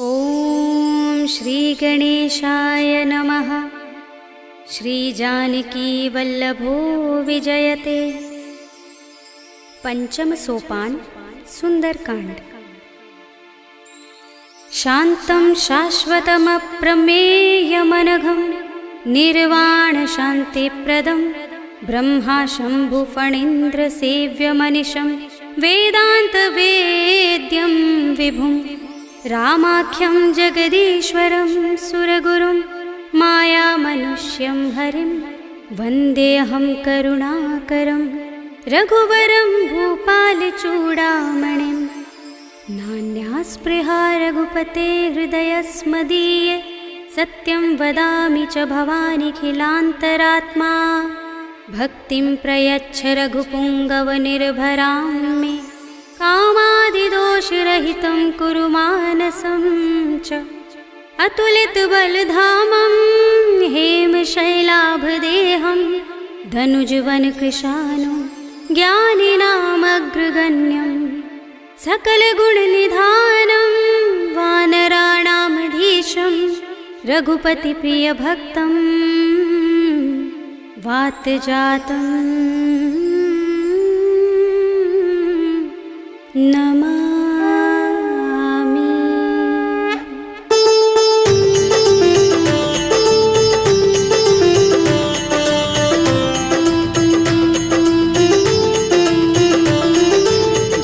ॐ श्री गणेशाय नमः। श्री जानकी वल्लभो विजयते। पंचम सोपान सुंदरकांड। शांतं शाश्वतमप्रमेयमनघं निर्वाण शान्तिप्रदं ब्रह्मा शंभु फणीन्द्र सेव्यमनिशं वेदान्तवेद्यं विभुं रामाख्यं जगदीश्वरं सुरगुरुं मायामनुष्यं हरिं वन्देऽहं करुणाकरं रघुवरं भूपालचूडामणिं। नान्यास्पृहा रघुपते हृदयस्मदीये सत्यं वदामि च भवानिखिलान्तरात्मा। भक्तिं प्रयच्छ रघुपुङ्गवनिर्भरां मे कामादिदोषरहितं कुरु मानसं च। अतुलितबलधामं हेमशैलाभदेहं धनुजवनकृशानुं ज्ञानिनामग्रगण्यं सकलगुणनिधानं वानराणामधीशं रघुपतिप्रियभक्तं वातजातं नमामि।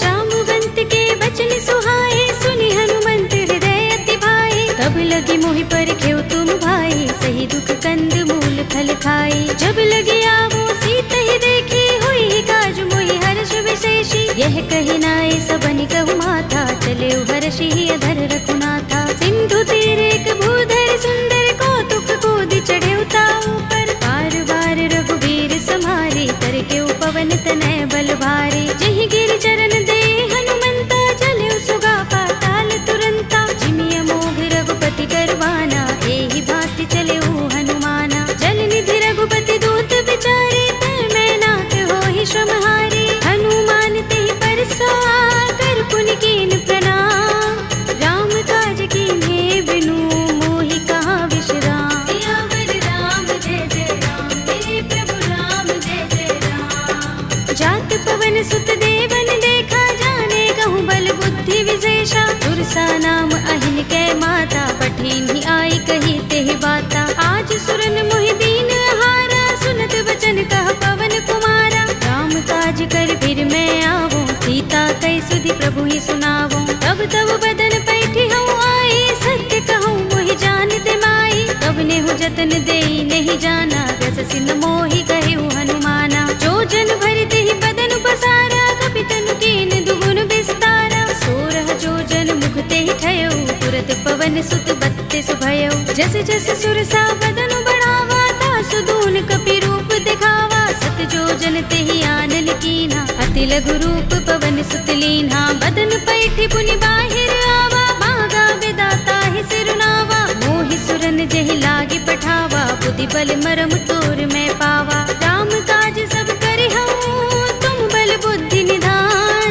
जाम्बुवंत के बचन सुहाए सुनि हनुमंत हृदय अति भाए। तब लगी मोहि परखेउ तुम भाई सही दुख कंद मूल फल खाई। जब लगी आवो सीत ही देखी हुई काज मोहि हर्ष विशेषी। यह कही नाय सबनि कहु माथा चले हर्षि अधर रघुनाथा। सिंधु तीर एक भूधर सुंदर कौतुक कूदि चढ़े ताऊ पर। बार बार रघुबीर सम्हारी कर के पवन तनय बल भारी। जहि गिर चरण दे हनुमंता चले सुगा पाताल तुरंता। जिमिय मोह रघुपति करवाना एहि भांति चले हनुमाना। जल निधि रघुपति दूत बिचारे तै मैं नाथ होहि श्रमहारी। हनुमान तेहि परसा कर पुनि कीन प्रणाम। राम काज कीन्हे बिनु मोहि कहाँ विश्राम। सियावर राम जय जय राम मेरे प्रभु राम जय जय राम। जात पवन सुत देवन देखा जाने कहूँ बल बुद्धि विशेषा। तुरसा नाम अहिन कै माता पठिन्हि आई कही तेहि बाता। आज सुरन मोहि दीन हारा सुनत वचन कह पवन कुमारा। राम काज कर फिर मैं आवो सीता कई सुधि प्रभु ही सुनावो। तब तब बदन पैठी हूँ आई सत्य कहूँ मोहि जानते माई। तब नेहु जतन देई नहीं जाना दस सिन मोहि कहेउ हनुमाना। जो जन भरते ही बदन पसारा कपितन कीन दुगुन विस्तारा। सोरह जो जन मुख ते ही ठयउ तुरत पवन सुत बत्तीस भयउ। जस जस सुरसा बदन बढ़ावा तासु दून कपि रूप दिखावा। सत जो जन ते ही आनन कीना अति लघु रूप पवन सुत लीन्हा। बदन पैठी पुनि बाहिर आवा मागा विदाता ही सिरुनावा। मोहि सुरन जहि लागे पठावा बुद्धि बल मरम तोर मैं पावा। राम काज सब करि हूँ तुम बल बुद्धि निधान।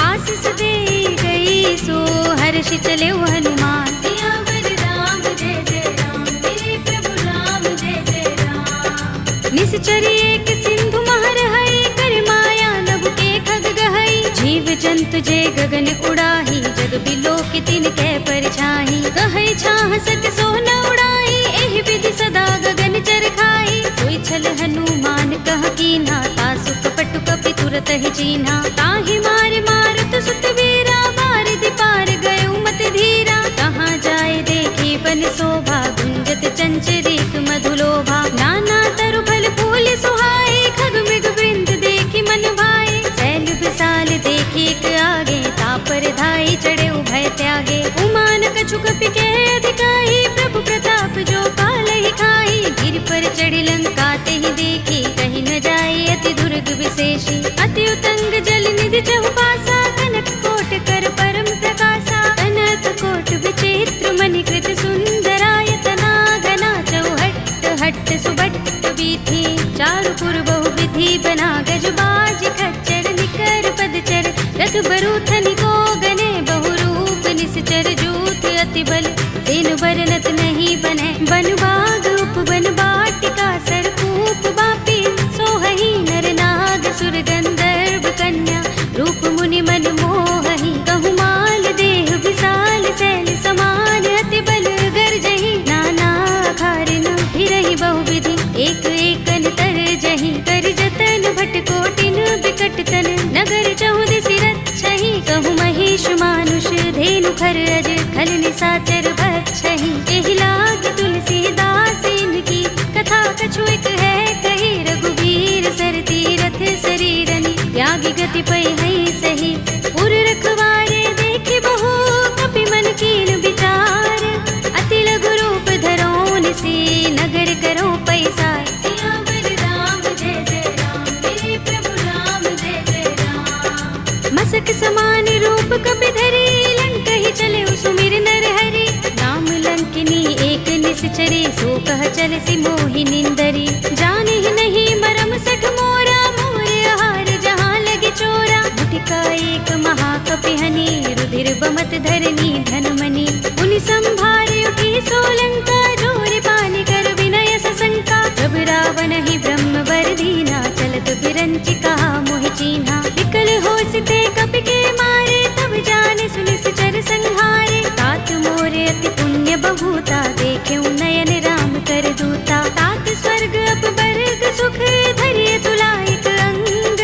आशीष दे गई सो हर्षि चले हनुमान। सियावर राम जय जय राम मेरे प्रभु राम जय जय राम। निश्चर एक सिंधु महर हई कर माया नभ के खग गहई। जीव जंतु जे गगन उड़ाही जग बिलोक तिन कै परछाई। कहै छाह सक सोन उड़ाई एहि विधि सदा गगन चर खाई। सोई छल हनुमान कह कीन्हा तासु कपट कपि तुरत ही चीन्हा। ताहि मार मारुत सुत वीरा बारिधि पार गयो मत धीरा। कहाँ जाए देखी बन शोभा गुंजत चंचरीक मधुलोभा। नाना तरु फल फूल सुहाए खग मृग वृंद देखी मन भाए। शैल विशाल देखी एक आगे तापर धाई चढ़े भय त्यागे। उमान कछु कपि के अधिकाई प्रभु प्रताप जो काल ही खाई। गिर पर चढ़ी लंका ते ही देखी कहीं न जाए अति दुर्ग विशेषी। अति उतंग जल निधि चहुपासा कनक कोट कर परम प्रकाशा। कनक कोट विचित्र मणिकृत सुंदरायतना घना चौहट्ट हट्ट सुबट्ट बीथी। चारु पुर बहु विधि बना गजबाज खच्चर निकर पदचर। रथ बरूथनि को गने बहुरूप निश्चर जूथ अति अति बल तेनु बरनत नहीं बने। बन बाग उपवन बाटिका सरकूप बापी सोहहि नर नाग सुर गंधर्व कन्या रूप मुनि मन मोहहि। कहु माल देह विशाल शैल समान अति बल गर्जहि। नाना अखारिन फिरहि बहुविधि एक एकन तरजहि। कर जतन भट कोटिन बिकट तन नगर चहुदिसि रक्षहि। कहु महिष मानुष धेनु खर अज खल निशाचर बक्षहि। एहि लाग तुलसीदास इनकी कथा कछु एक है कही। रघुबीर सर तीरथ शरीरनि त्यागी गति पै है सही। पुर रखवारे देखे बहु कपि मन कीन विचार। अति लघु रूप धरोन से नगर करो पैसार। सियावर राम जय जय राम मेरे प्रभु राम जय जय राम। मसक समान रूप कपि धरे लंकहि चले सुमिर नर हरि। राम लंकिनी एक निश्चरे सो कह चल सि मोहि निंदरी। जाने ही नहीं मरम सठ मोरा मोर आहार जहाँ लगे चोरा। मुठिका एक महाकपिहनि रुधिर बमत धरनी धनमणि। उनि संभारे उठी सोलंका जोर पानि कर विनय सशंका। जब रावण ही ब्रह्म वर दीना चलत बिरंचि कहा मोहि चीन्हा। विकल होसिते कपि के मारे तब जाने सुनि चर संहारे। तात मोरे अति पुण्य बहुता देखे नयन राम कर दूता। तात स्वर्ग अपवर्ग सुख धरिय तुलायक अंग।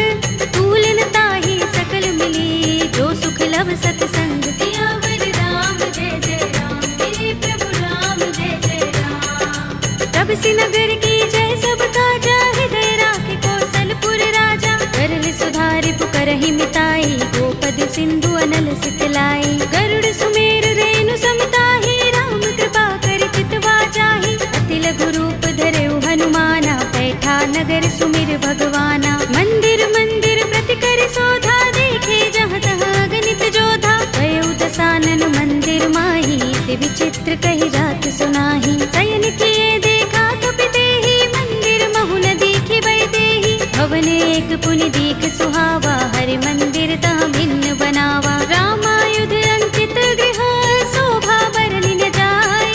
तूलन ताहि सकल मिली जो सुख लव सतसंग। सियावर राम जय जय राम मेरे प्रभु राम जय जय राम। तब सि नगर की जय सब काजा हृदय राखे कौशलपुर राजा। करल सुधारि पुकारहि मिताई गोपद सिंधु अनल सितलाई। गरुड़ सुमेर रेणु समताहि राम कृपा कर चितवा चाहि। अति लघु रूप धरेउ हनुमाना बैठा नगर सुमिर भगवाना। मंदिर मंदिर प्रति कर शोधा देखे जहाँ तहाँ गणित जोधा। भयउ दसानन मंदिर माही दिव्य चित्र कही रात सुनाही। शयन किए देखा कपि तेहि मंदिर महु न दिखि बै देहि। भवन एक पुनि दीख सुहावा हरि मंदिर तहाँ भिन्न बनावा। रामायुध अंकित गृह शोभा बरनि न जाय।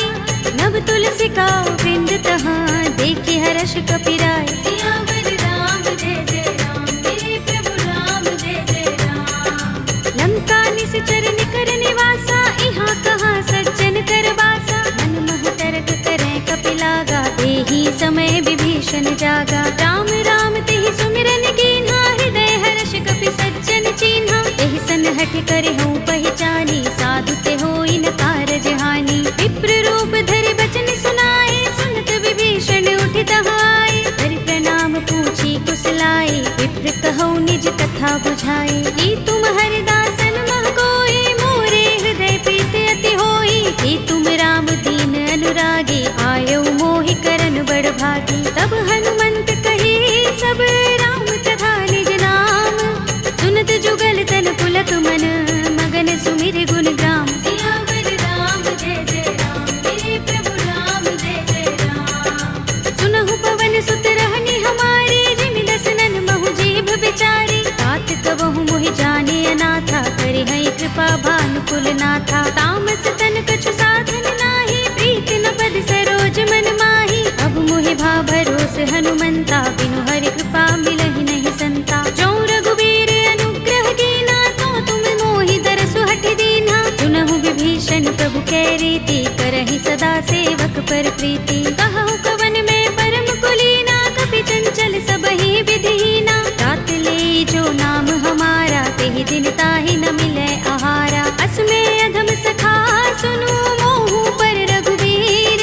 नव तुलसी का वृंद तहाँ देखि हर्ष कपि राय। सियावर राम जय जय राम मेरे प्रभु राम जय जय राम। लंका निश्चर निकर निवासा इहाँ कहाँ सज्जन कर वासा। मन महु तर्क करें कपि लागा तेहि समय विभीषण जागा। राम राम तेहि सुमिरन कीन्हा हृदय हर्ष कपि सज्जन चीन्हा। एहि सन हठ करे हूँ पहचानी साधु ते होई न कारज हानि। विप्र रूप धरि बचन सुनाए सुनत विभीषण उठि तहाँ आए। हरि प्रणाम पूछी कुशलाए विप्र कहौ निज कथा बुझाए। कि तुम हरिदासन मह कोई मोरे हृदय प्रीत अति होई। कि तुम राम दीन अनुरागी आयौ मोहि करन बड़ भागी। तब हनुमंत कही सब राम तथा निज नाम। सुनत जुगल तन पुलक मन मगन सुमिर गुण ग्राम। सियावर राम जय जय राम मेरे प्रभु राम जय जय राम। सुनहु पवन सुत रहनि हमारे जिमि दसनन महु जीभ बिचारी। तात कबहु मोहि जाने अनाथा करि हैं कृपा भानुकुल नाथा। तामस तन कछु साधन नाही प्रीत न पद सरोज मन माही। अब मोहि भा भरोस हनुमंता बिनु हरि कृपा मिलहि नहीं संता। जो रघुबीर अनुग्रह कीना तो तुम मोहि दरसु हठ दीना। सुनहु विभीषण प्रभु कै रीति करहि सदा सेवक पर प्रीति। कहु कवन में परम कुलीना कपि चंचल सबहि विधिहीना। तात ले जो नाम हमारा तेहि दिन ताहि न मिलै आहारा। असमे अधम सखा सुनु मोहु पर रघुबीर।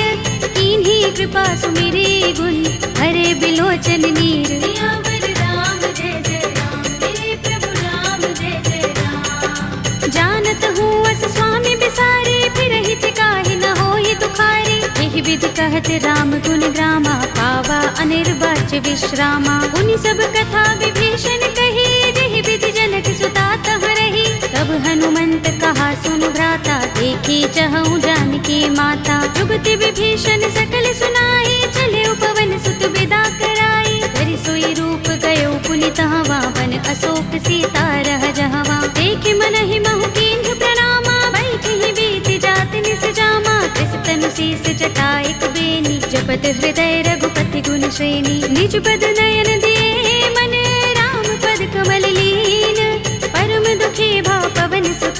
कीन्ही कृपा सुमिरी गुण हरे बिलोचन नीर। सियावर राम जय जय राम मेरे प्रभु राम जय जय राम। जानत हूँ अस स्वामी बिसारे फिरहि काहि न होहि दुखारे। एहि विधि कहत राम गुण ग्रामा पावा अनिर्वाच्य विश्रामा। उनि सब कथा विभीषण कही जेहि विधि जनक सुता तहाँ रही। तब हनुमंत कहा सुन भ्राता देखी चहु जानकी माता। जुगति विभीषण सकल सुनाई चले पवन सुत विदा कराई। धरि सोई रूप गयो पुनि तहाँ वन अशोक सीता रह जहाँ। देख मन ही महु कीन्ह प्रणामा बैठहि बीत जात निस जावा। सुनत हृदय रघुपति गुण श्रेणी। निज पद नयन दिए मन राम पद कमल लीन। परम दुखी भव पवन सुत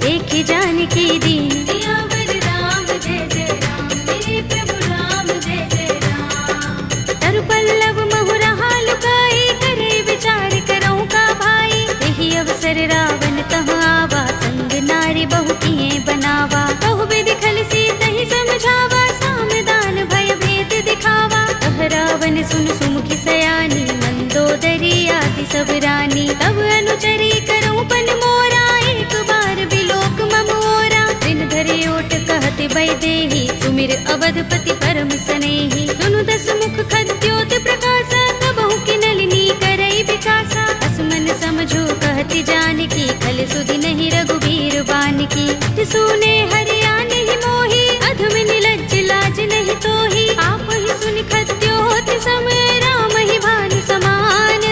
देखि जानकी दीन। सियावर राम जय जय राम, मेरे प्रभु राम जय जय राम। तरु पल्लव महु रहा लुकाई, करे विचार करऊं का भाई। यही अवसर रावण तह आवा, संग नारी बहु किए बनावा। बहु विधि खल सीत ही समझावा, साम दान भय भेद दिखावा। तह रावण सुन सुमुखी सयानी, मंदोदरी आदि सब रानी। तब अनुचरी करऊं पन मोरा, एक बार बिलोक मम ओरा। दिन धरे ओट कहते वैदेही, सुमिर अवधपति परम सनेही। सुनु दस मुख खद्योत प्रकाशा, कबहु की नलिनी करई विकासा। असमन समझो कहती जानकी, खल सुधि नहीं रघुबीर बानकी। सुने हरियाणि ही मोही, अधम निलज्ज लाज नहीं तोही। आप ही सुनि खद्योत सम, राम ही भानु समान।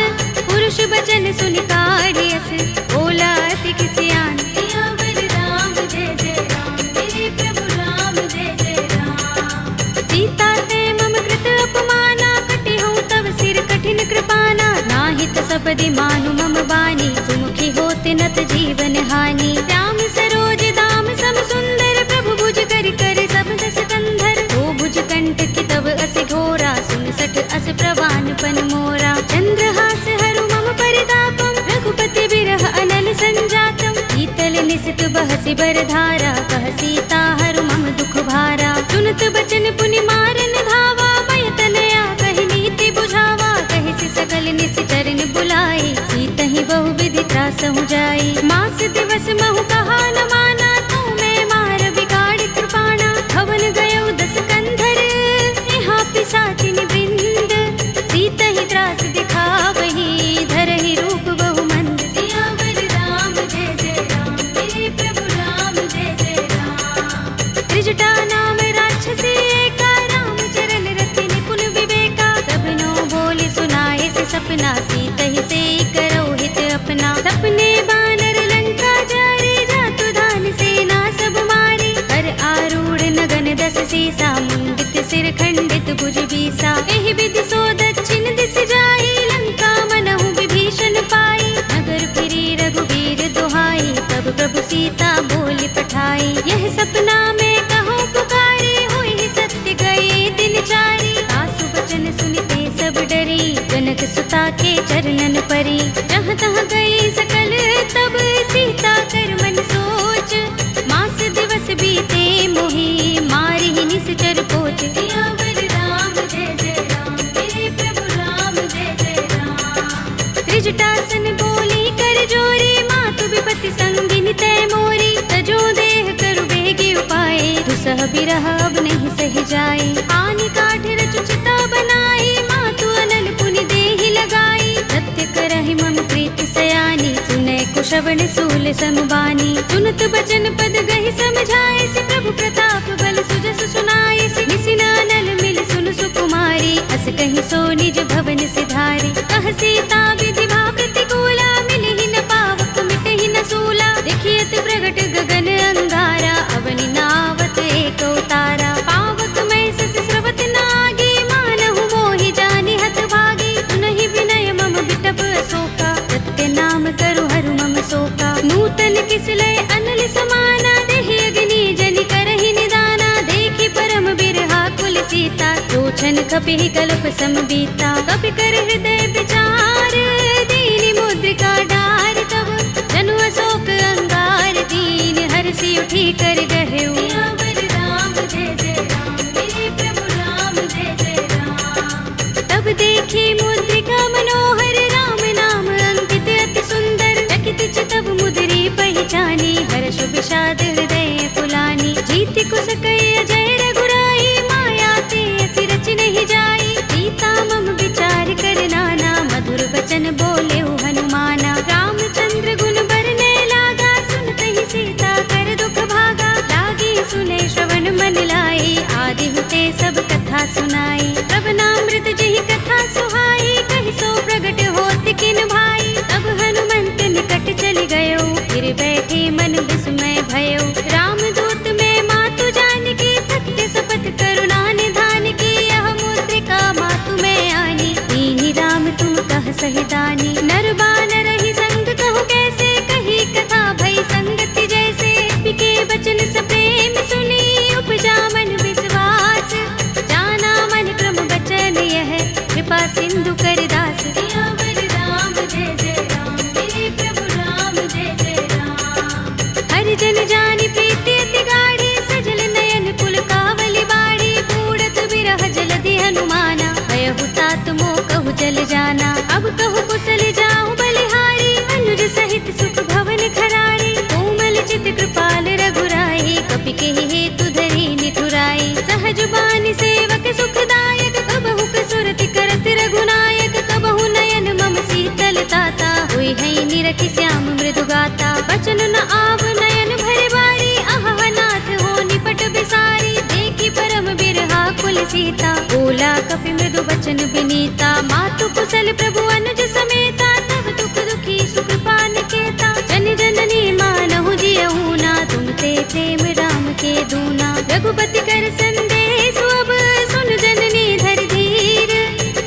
पुरुष बचन सुनि काढ़ियस, बोला अति किसियान। सियावर राम जय जय राम, मेरे प्रभु राम जय जय राम। सीता ते मम कृत अपमाना, कटे हूँ तव सिर कठिन कृपाना। नाहित सपदि मानु मम बानी, सुमुखी होते नत जीवन हानि। राम सरोज दाम सम सुंदर, प्रभु भुज कर कर सब दस कंधर। ओ भुज कंठ की तब अस घोरा, सुन सठ अस प्रवान पन मोरा। चंद्रहास हरु मम परितापम, रघुपति बिरह अनल संजातम। शीतल निसित बहसि बरधारा, कह सीता हरु मम दुख भारा। सुनत बचन पुनि मारन धावा, भय तनया कहि नीति बुझावा। कहि सकल निस चरण बुलाई, सीतहि बहु विधि त्रासहु जाई। मास दिवस महु कहा न माना, तू मैं मार बिगाड़ कृपाणा। भवन गयो दस कंधर, यहाँ पिशाचिनि वृंद। सीतहि त्रास दिखावही, धरहि रूप बहु मंद। सियावर राम जय जय राम, मेरे प्रभु राम जय जय राम। त्रिजटा नाम राक्षसी एका, राम चरण रति निपुण विवेका। सबनो बोले सुनाए से सपना, सीतहि से करौ हित अपना। सपने बानर लंका जारे, जातु धान सेना सब मारे। कर आरूढ़ नगन दस सीसा, मुंडित सिर खंडित भुज बीसा। एहि विधि सो दक्षिण दिस जाई, लंका मनहु विभीषण पाई। नगर फिरी रघुबीर दुहाई, तब प्रभु सीता बोली पठाई। यह सपना में कहो पुकारी, हुई सत्य गए दिन चारी। आसु बचन सुनते सब डरी, जनक सुता के चरणन परी। जहाँ तहाँ गई सकल तब, सीता कर मन सोच। मास दिवस बीते मोही, मारि ही निश्चर पोच। सियावर राम जय जय राम, मेरे प्रभु राम जय जय राम। त्रिजटासन बोली कर जोरी, मातु विपति संगिनी तय मोरी। तजो देह करु बेगी उपाय, दुसह बिरह अब नहीं सही जाए। आनि काठ रचु चिता बनाई, मातु अनल पुनि देहि लगाई। सत्य करहि मम प्रीति सयानी, सुनै कुशवन सूल समबानी। सुनत बचन पद गहि समझाए, से प्रभु प्रताप बल सुजस सुनाए। से निसिनानल मिल सुन सुकुमारी, अस कहि सो निज भवन सिधारी। कह सीता विधि भा प्रतिकूला, मिलहि न पावक मिटहि न सूला। देखियत प्रगट गगन अंगारा, अवनि नावत एक उतारा। पावक मैं सस स्रवत नागी, मानहु मोहि जानि हत भागी। सुनहि विनय मम बिटप अशोका, सत्य नाम करु हरु मम शोका। नूतन किसलय अनल समाना, देहि अग्नि जनि करहि निदाना। देखि परम बिरहा कुल सीता, लोचन कपिहि कल्प सम बीता। कपि कर हृदय विचार, दीनि मुद्रिका डार। तब जनु अशोक अंगार, दीन हरषि उठी कर गहेउ। सियावर राम जय जय राम, मेरे प्रभु राम जय जय राम। तब देखी मुद्रिका मनोहर, राम नाम अंकित अति सुंदर। चकित चितव मुद्री पहचानी, हर्ष विषाद हृदय कुलानी। जीति कुस कई अजय रघुराई, माया ते असि रच नहीं जाई। सीता मम विचार कर नाना, मधुर वचन बोले हनुमाना। रामचंद्र गुण बरने लागा, सुनतहि सीता कर दुख भागा। लागी सुने श्रवण मन लाई, आदि हुते सब कथा सुनाई। श्रवणामृत जहि कथा सुहाई, कहि सो प्रगट होत किन भाई। तब हनुमंत निकट चल गयो, फिर बैठे मन विस्मय भयो। रामदूत में मातु जानकी, सत्य शपथ करुणा निधान की। यह जाना। अब कहु कुशल जाऊं बलिहारी, अनुज सहित सुख भवन खरारी। कोमल चित कृपाल रघुराई, कपि के हेतु धरी निठुराई। सहज बानी सेवक सुखदायक, कबहु कसुरति करत रघुनायक। कबहु नयन मम शीतल ताता, होई है निरखि श्याम मृदु गाता। बचन न आव नयन भरे बारी, आहा नाथ हो निपट बिसारी। देखी परम बिरहा कुल सीता, बोला कपि मृदु बचन बिनीता। मातु कुशल प्रभु अनुज समेता, तब दुख दुखी सुख पान केता। जन जननी मानहु जियहु ना, तुम ते प्रेम राम के दूना। रघुपति कर संदेश अब, सुन जननी धर धीर।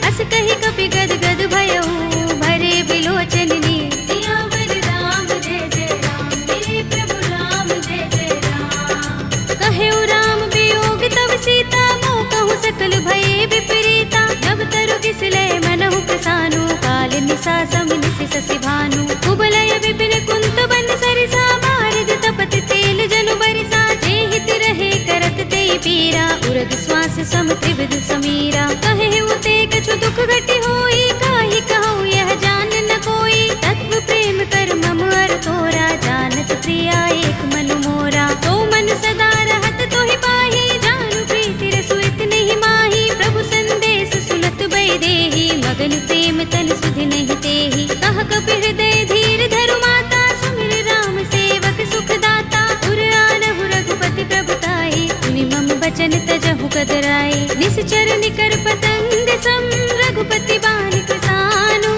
अस कहि कपि गद गद भयहु, भरे बिलोचन नीर। सियावर राम जय जय राम, मेरे प्रभु राम जय जय राम। कहेउ राम वियोग तब सीता, मोह कहु सकल भये विपरीता। नव तरु किसलय मनहु प्रसानु, काल निसा सम निसि ससि भानु। कुबलय विपिन कुंत बन सरिसा, बारिद तपत तेल जनु बरिसा। जे हित रहे करत ते पीरा, उरग श्वास सम त्रिविध समीरा। कहेउ ते कछु दुख घटी होई, काहि कहूँ यह जान न कोई। तत्व प्रेम कर मम अर तोरा, जानत प्रिया एक मनु मोरा। तो मन सदा रहत तोहि पाहि, जानु प्रीति रसु इतने माही। प्रभु संदेश सुनत बै देहि, मगन प्रेम तन सुधि नहीं तेहि। कह कपि हृदय धीर धरु माता, सुमिर राम सेवक सुख दाता। उर आनहु रघुपति प्रभुताई, सुनि मम बचन तजहु कदराई। निश्चर निकर पतंग सम, रघुपति बानि कृसानु।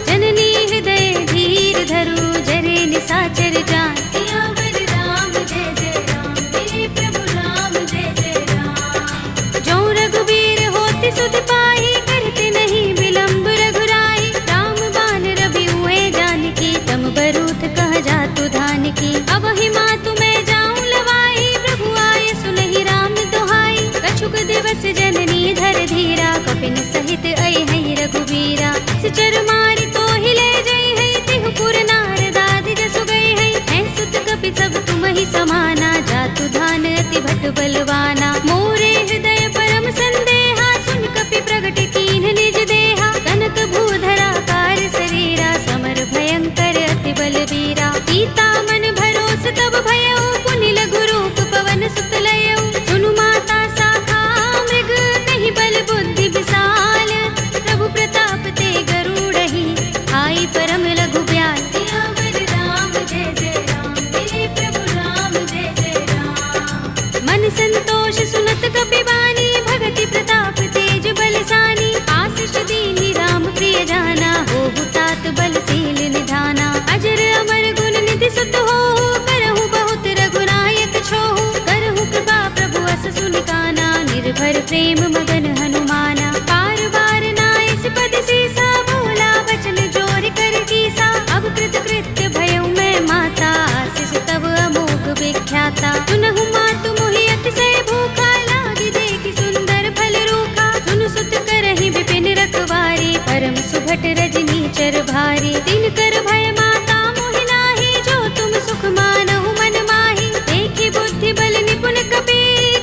जननी हृदय धीर धरु, जरे निसाचर जान। सियावर राम जय जय राम, मेरे प्रभु राम जय जय राम। जो रघुबीर होति सुध पाहि, करते नहीं विलंब रघुराई। राम बान रवि हुए जानकी, तम बरूथ कह जातु धान की। अब ही मातु मैं जाऊं लवाई, प्रभु आए सुनहि राम दुहाई। कछुक दिवस जननी धर धीरा, कपिन सहित अइ है रघुबीरा। सिचर मारि तो हिले जई है, तिहु पुर नारदादि जसु गई है। हैं सुत कपि सब तुम ही समाना, जातु धान अति भट बलवाना। मोरे हृदय परम संदेहा, सुन कपि प्रगट कीन्ह निज देहा। कनक भूधरा कार शरीरा, समर भयंकर अति बलबीरा। सीता मन भरोस तब भयउ, पुनि लघु रूप पवन सुत लयउ। सुनु माता शाखा मृग, नहीं बल बुद्धि विशाल। प्रभु प्रताप ते गरुड़हि, आई परम लघु ब्याल। सियावर राम जय जय राम, मेरे प्रभु राम जय जय राम। मन संतोष सुनत कपि बानी, भगति प्रताप तेज बलसानी। आशीष दीनि राम प्रिय जाना, होहु तात बलशील निधाना। अजर अमर गुण निधि सुत होहु, करहु बहुत रघुनायक छोहु। करहु कृपा प्रभु अस सुनि काना, निर्भर प्रेम मगन हनुमाना। बार बार नाइस पद सीसा, बोला बचन जोर कर कीसा। अब कृत कृत्य भयउ मैं माता, आशीष तब अमोघ विख्याता। सुनहु मातु मोहि अतिशय भूखा, लागी देखि सुंदर फल रूखा। सुन सुत करहि विपिन रखवारी, परम सुभट रजनी चर भारी। दिन कर भय माता मोहि नाहि, जो तुम सुख मानहु मन माहि। देखि बुद्धि बल निपुण कपि,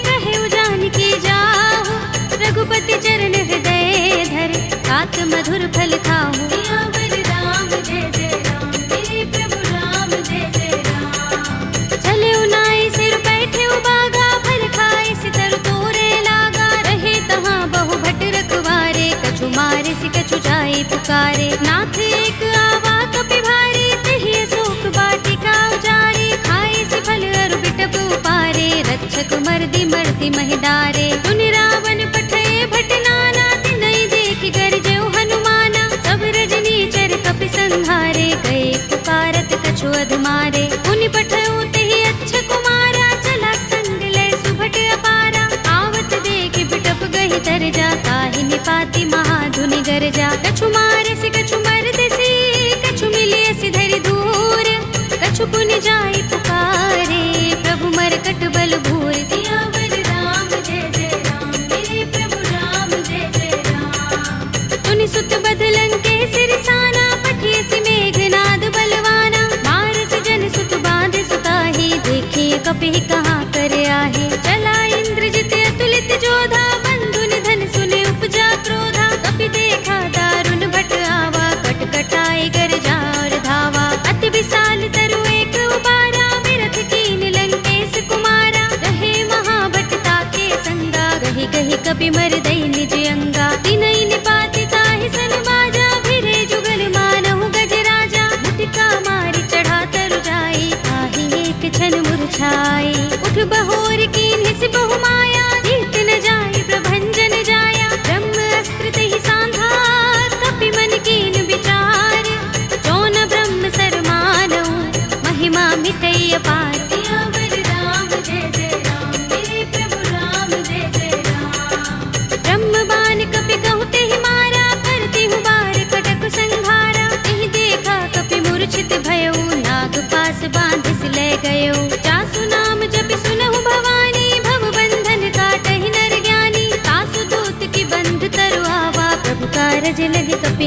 कहेउ जानकी जाहु। रघुपति चरण हृदय धर, तात मधुर फल खाहु। सियावर राम जय जय राम, मेरे प्रभु राम जय जय राम। चले उनाई सिर बैठे उबागा, फल खाए सितर तोरे लागा। रहे तहाँ बहु भट रखवारे, कछु मारे सि कछु जाए पुकारे। नाथ एक आवा कपि भारी, तेहि अशोक वाटिका उजारी। खाए सि फल अरु बिटप उपारे, रक्षक मर्दि मर्दि महिदारे। सुनि रावण पठय भट नाना, तिनहि देखि गरजेउ हनुमाना। सब रजनी चर कपि संहारे, गए पुकारत कछु अधमारे। पुनि पठयउ तेहि अच्छ कुमारा, चला संग लय सुभट अपारा। आवत देखि बिटप गहि तर जा, ताहि निपाति महाधुनि गरजा। कछु मारे सि कछु मर्द सी, कछु मिले सि धरि धूर। कछु पुनि जाई पुकारे, प्रभु मरकट बल भूर। सियावर राम जय जय राम, मेरे प्रभु राम जय जय राम। तुनि सुत बदलन के सिरसाना, पठिय सि मेघनाद बलवाना। मारस जन सुत बांध सुताहि, देखिए कपि कहाँ कर आहे। चला इंद्रजित अतुलित जोधा, बंधु निधन सुने उपजा क्रोधा। कपि देखा दारुण भट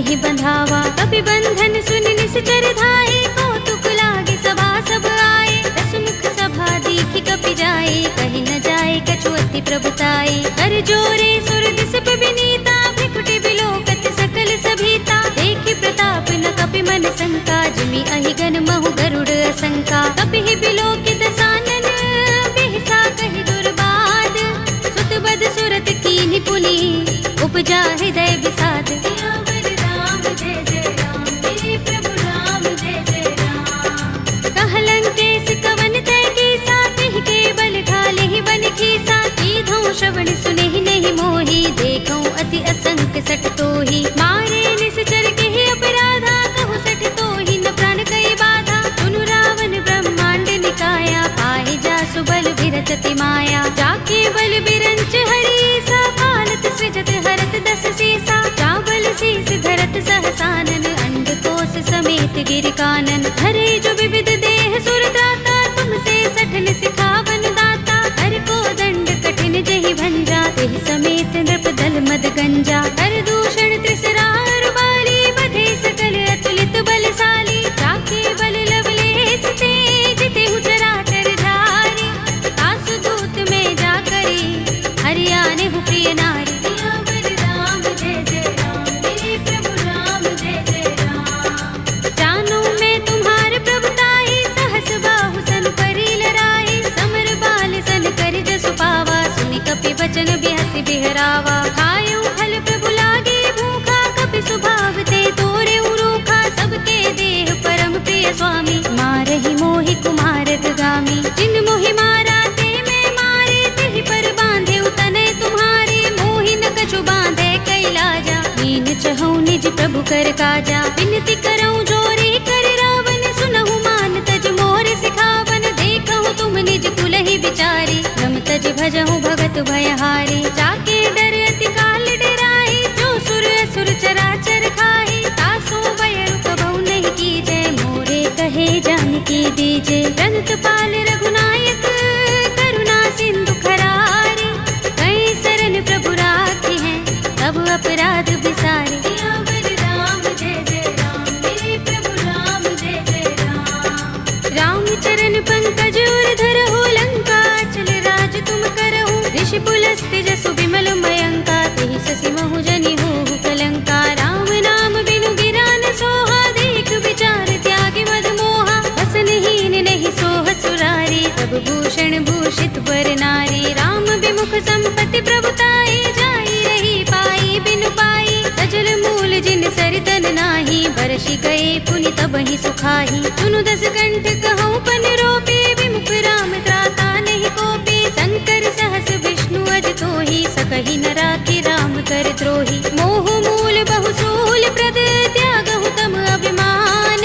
ही बंधावा। कपि बंधन सुन निश्चर धाये, कौतुक लागे सभा सब आए। दसमुख सभा देखी कपि जाए, कहीं न जाए कछु अति प्रभुताई। कर जोरे सुर दिस विनीता, भ्रिकुटि बिलोकत सकल सभीता। देखि प्रताप न कपि मन शंका, जिमि अहिगन महु गरुड़ असंका। कपि ही बिलोकित सानन, बिहसा कहि दुर्बाद। सुत बद सुरत कीन्हि पुनि, उपजा हृदय विषाद। सियावर राम जय जय राम, मेरे प्रभु राम जय जय राम। कहलन केस कवन तै कीसा, तिहि के बल ढाले ही बन खीसा। कीधौं श्रवण सुनेहि नहीं मोहि, देखौं अति असंक सठ तोहि। मारे निश्चर केहि अपराधा, कहु सठ तोहि न प्राण कई बाधा। सुनु रावण ब्रह्मांड निकाया, पाहि जासु बल बिरत अति माया। जाके बल बिरंच हरीसा, फालत सृजत हरत दस सीसा। चावल शीस धरत सहसानन, अंडकोश समेत गिर कानन। हरे जो विविध देह सुर त्राता, तुमसे सठन सिखावन दाता। हर को दंड कठिन जहि भंजा, तेहि समेत नृप दल मद गंजा। कर दूषण त्रिसरार बाली, बधे सकल अतुलित बलशाली। जाके बल लवलेस ते, जितेहु चराचर झारी। तासु दूत में जा करी, हरियाने हु प्रिय नारी। सियावर राम जय जय राम, मेरे प्रभु राम जय जय राम। जानो मैं तुम्हारे प्रभुताई, सहस बाहु सन परी लराई। समर बाल सन करि जसु पावा, सुनि कपि बचन बिहसि बिहरावा। खायउ फल प्रभु लागे भूखा, कपि स्वभाव ते तोरे रूखा। सबके देह परम प्रिय स्वामी, मारहि मोहि कुमारक गामी। जिन मोहि मारा ते मैं मारे, तिहि पर बांधे तनय तुम्हारे। मोहि न कछु बांधे कैलाजा, हीन चहु निज प्रभु कर काजा। विनती करऊं जोरे कर रावण, सुनहु मान तज मोर सिखावन। देखहु तुम निज कुल ही विचारी, रम तज भजहु भगत भयहारी। जाके डर अति काल डराई, जो सुर असुर चराचर खाई। तासो भय रुकबहु नहीं कीजै, मोरे कहे जानकी दीजे। रंत पाल रघुनायक, करुणा सिंधु खरारी। कई शरण प्रभु राखी हैं, तब अपराध बिसारे। सियावर राम जय जय राम, मेरे प्रभु राम जय जय राम। राम चरण पंकज उर धरहु, लंका चल राज तुम करहु। ऋषि पुलस्त्य जसु बिमल मयंका, तेहि शशि महु जनि होहु कलंका। राम नाम बिनु गिरा न सोहा, देख विचार त्यागी मद मोहा। वसनहीन नहीं सोह सुरारी, सब भूषण भूषित वर नारी। राम विमुख संपत्ति प्रभुताई, जाई रही पाई बिनु पाई। सजल मूल जिन सरितन नाही, बरषि गए पुनि तबहि सुखाही। सुनु दस कंठ कहूँ पन रोपे, विमुख राम त्राता नहीं कोपे। शंकर सहस विष्णु अज तोहि, सकहि न राखि राम कर द्रोही। मोह मूल बहु सूल प्रद, त्यागहु तम अभिमान।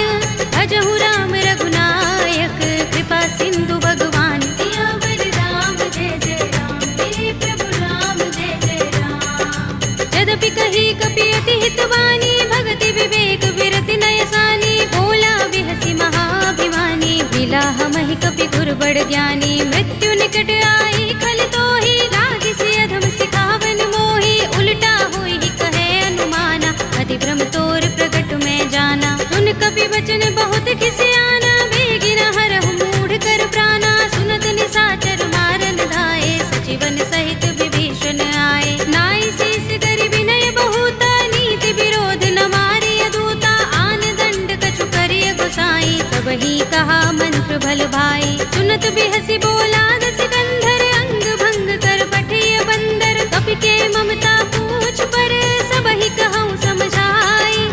भजहु राम रघुनायक, कृपा सिंधु भगवान। सियावर राम जय जय राम, मेरे प्रभु राम जय जय राम। यद्यपि कही कपि अति हितवानी, भगति विवेक विरति नयसानी। बोला बिहसि महाभिमानी, बिलाह महि कपि गुर बड़ ज्ञानी। मृत्यु निकट आई खल तोहि, लागिसि अधम सिखावन मोहि। उल्टा होई कहे अनुमाना, अति भ्रम तोर प्रगट में जाना। सुन कपि वचन बहुत खिसियाना, बेगिन हरहु मूढ़ कर प्राणा। सुनत निशाचर मारन धाये, सचिवन सहित विभीषण आए। नाई शीस करि विनय बहुता, नीति विरोध न मारिय दूता। आन दंड कछु करिय गोसाई, सबहि कहा मंत्र भल भाई। सुनत बिहसि बोला दस कंधर, अंग भंग कर पठिय बंदर। कपि के ममता पूछ पर, सबहि कहूँ समझाई।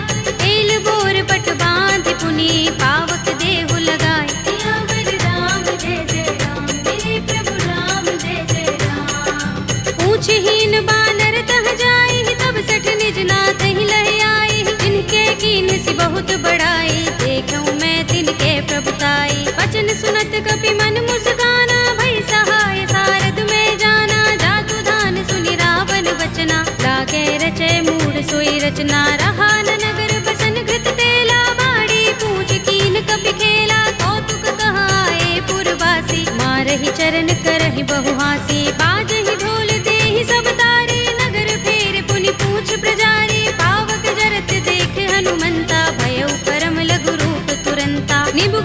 तेल बोर पट बांध पुनि, पावक देहु लगाई। सियावर राम जय जय राम, मेरे प्रभु राम जय जय राम। पूछहीन बानर तह जाई, तब सठ निज नाथ ही लह आई। जिनके कीन सि बहुत बड़ाई, देखूं मैं तिनके प्रभुताई। वचन सुनत कपि मन मुस्काना, भई सहाय सारद में जाना। जातु धान सुनि रावण वचना, लागे रचे मूढ़ सोई रचना। रहा न नगर बसन घृत तेला, बाड़ी पूछ कीन कपि खेला। कौतुक कहाए पुरवासी, मारहि चरण करहि बहु हासी। बाजहि ढोल देहि सब तारी, नगर फेर पुनि पूछ प्रजारी। पावक जरत देख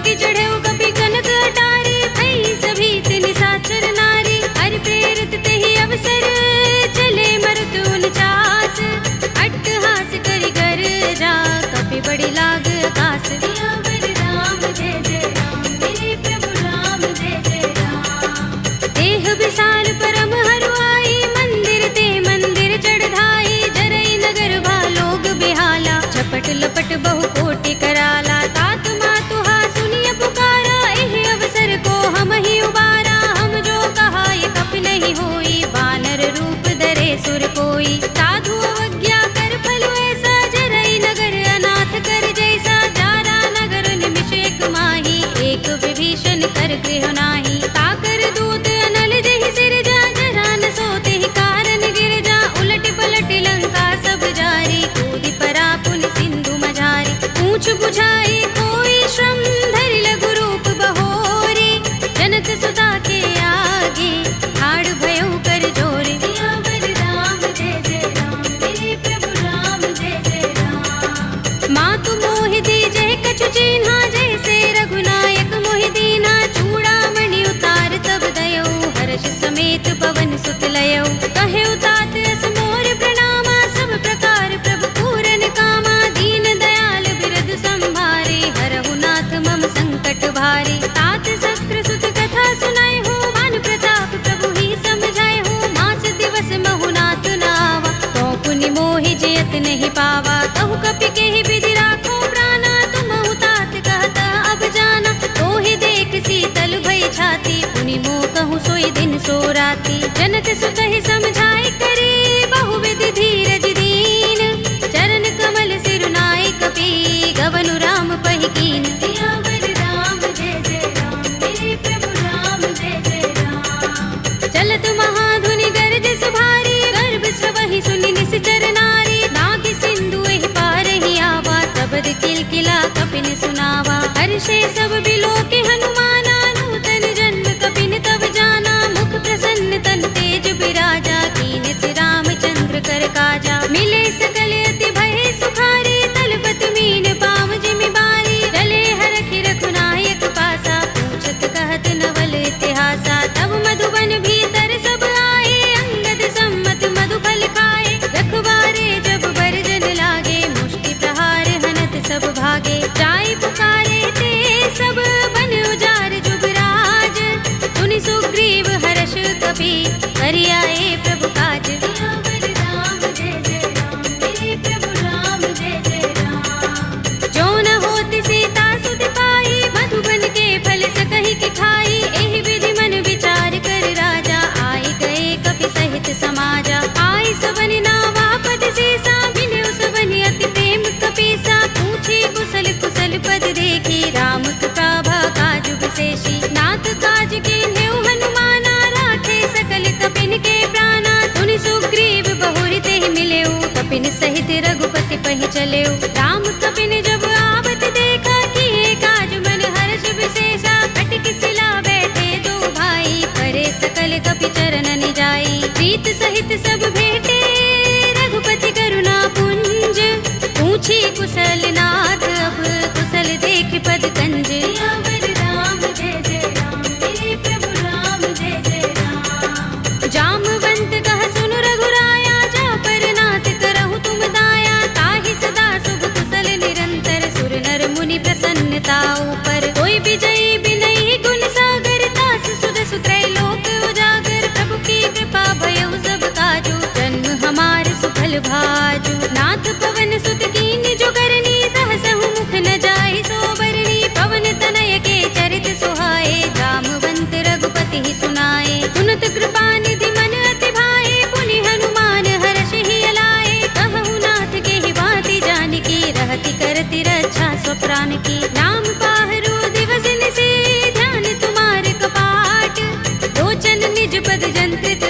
की चढ़े कपि कनक अटारी भई सभी निशाचर नारी हरि प्रेरित ते ही अवसर चले मरुत 49 अट्टहास करि कर जा कपि बड़ी लाग आकाश सियावर राम जय जय राम मेरे प्रभु राम जय जय राम देह विशाल परम हरुआई मंदिर ते मंदिर चढ़ाई जरई नगर भालोग बिहाला झपट लपट बहु कोटि कराला तात मातुहा सुनिय पुकारा एह अवसर को हम ही उबारा हम जो कहा ये कपि नहीं होई वानर रूप धरे सुर कोई साधु अवज्ञा कर फलो ऐसा जरई नगर अनाथ कर जैसा जारा नगर निमिष एक माही एक विभीषण कर गृह नाही ताकर दूत अनल जहि सिर जा जरा न सोते ही कारण गिर जा उलट पलट लंका सब जारी कूदि परा पुन सिंधु मझारी पूछ बुझाई कोई श्रम धरि लघु रूप बहोरी जनक सुता के आगे ठाड़ भयो कर जोरी सियावर राम जय जय राम मेरे प्रभु राम जय जय राम मातु मोहि दीजे कछु चिन्हा जैसे रघुनायक मोहि दीना चूड़ामणि उतार तब दयो हर्ष समेत पवन सुत लयो कहे उतात अस मोर प्रणामा सब प्रकार प्रभु पूरन कामा दीन दयाल बिरद संभारे हरहु नाथ मम संकट भारे तात शस्त्र सुत कथा सुनाए हो मान प्रताप प्रभु ही समझाए हो मास दिवस महु नाथ नावा तो पुनि मोहि जयत नहीं पावा कहु कपि के ही विधि राखो प्राणा तुम तात कहता अब जाना तो ही देख शीतल भई छाती पुनि मोह कहूँ सोई दिन सो राती जनक सुत ही समझाए करे बहु विधि धीरज दीन चरण कमल सिरुनाई कपि गवनु राम पहि कीन सियावर राम जय जय राम मेरे प्रभु राम जय जय राम चलत महाधुनि गरज सुभारी गर्भ स्रवहि सुनि निश्चर नारी नाग सिंधु एहि पार ही आवा सबद किलकिला कपिन सुनावा हर्षे सब बिलो के हनुमाना नूतन जन्म कपिन तब जाना मुख प्रसन्न तन तेज बिराजा कीन से रामचंद्र कर काजा मिले सकल अति भय सुखारी तलपत मीन पाव जिमि बारी डले हरखि रघुनायक पासा पूछत कहत नवल इतिहासा तब मधुबन भीतर सब आए अंगद सम्मत मधुफल खाए रखवारे जब बरजन लागे मुष्टि प्रहार हनत सब भागे जाय पुकारे ते सब बन उजार जुगराज सुनि सुग्रीव हर्ष कपि करि आए प्रभु काज सियावर राम जय जय राम मेरे प्रभु राम जय जय राम जो न होत सीता सुत पाई मधुबन के फल सकहि के खाई एहि विधि मन विचार कर राजा आए गए कपि सहित समाजा आए सबन नावा पद सीसा बिनु सबन अति प्रेम कपीसा पूछी कुशल कुशल पद देखी राम कृपा काज विशेषी नाथ काज कीन्हेउ हनुमाना राखे सकल कपिन के प्राणा सुनि सुग्रीव बहुरि तेहि मिलेउ कपिन सहित रघुपति पहि चलेउ राम कपिन जब आवत देखा किए काज मन हर्ष विशेषा कटि सिला बैठे दो भाई परे सकल कपि चरण जाई प्रीत सहित सब भेटे रघुपति करुणा पुंज पूछी कुशल नाथ अब कुशल देख पद कंज सियावर राम जय जय राम मेरे प्रभु राम जय जय राम जामवंत कह सुन रघुराया जा पर नाथ करहु तुम दाया ताहि सदा शुभ कुशल निरंतर सुर नर मुनि प्रसन्नता ऊपर कोई विजयी बिनहि गुण सागर दास सुध सुत्रय लोक उजागर प्रभु की कृपा भयउ सब काजू जन्म हमार सुफल भाजू नाथ पवन सुत कीन जो करनी सहसहु मुख न जाय सोबरनी पवन तनय के चरित सुहाए जामवंत रघुपति ही सुनाए सुनत कृपा निधि मन अति भाए पुनि हनुमान हर्ष ही अलाए कहु नाथ के ही बाति जानकी रहति करति रक्षा स्वप्राण की नाम पाहरु दिवस निशि ध्यान तुम्हार कपाट लोचन निज पद जंत्रित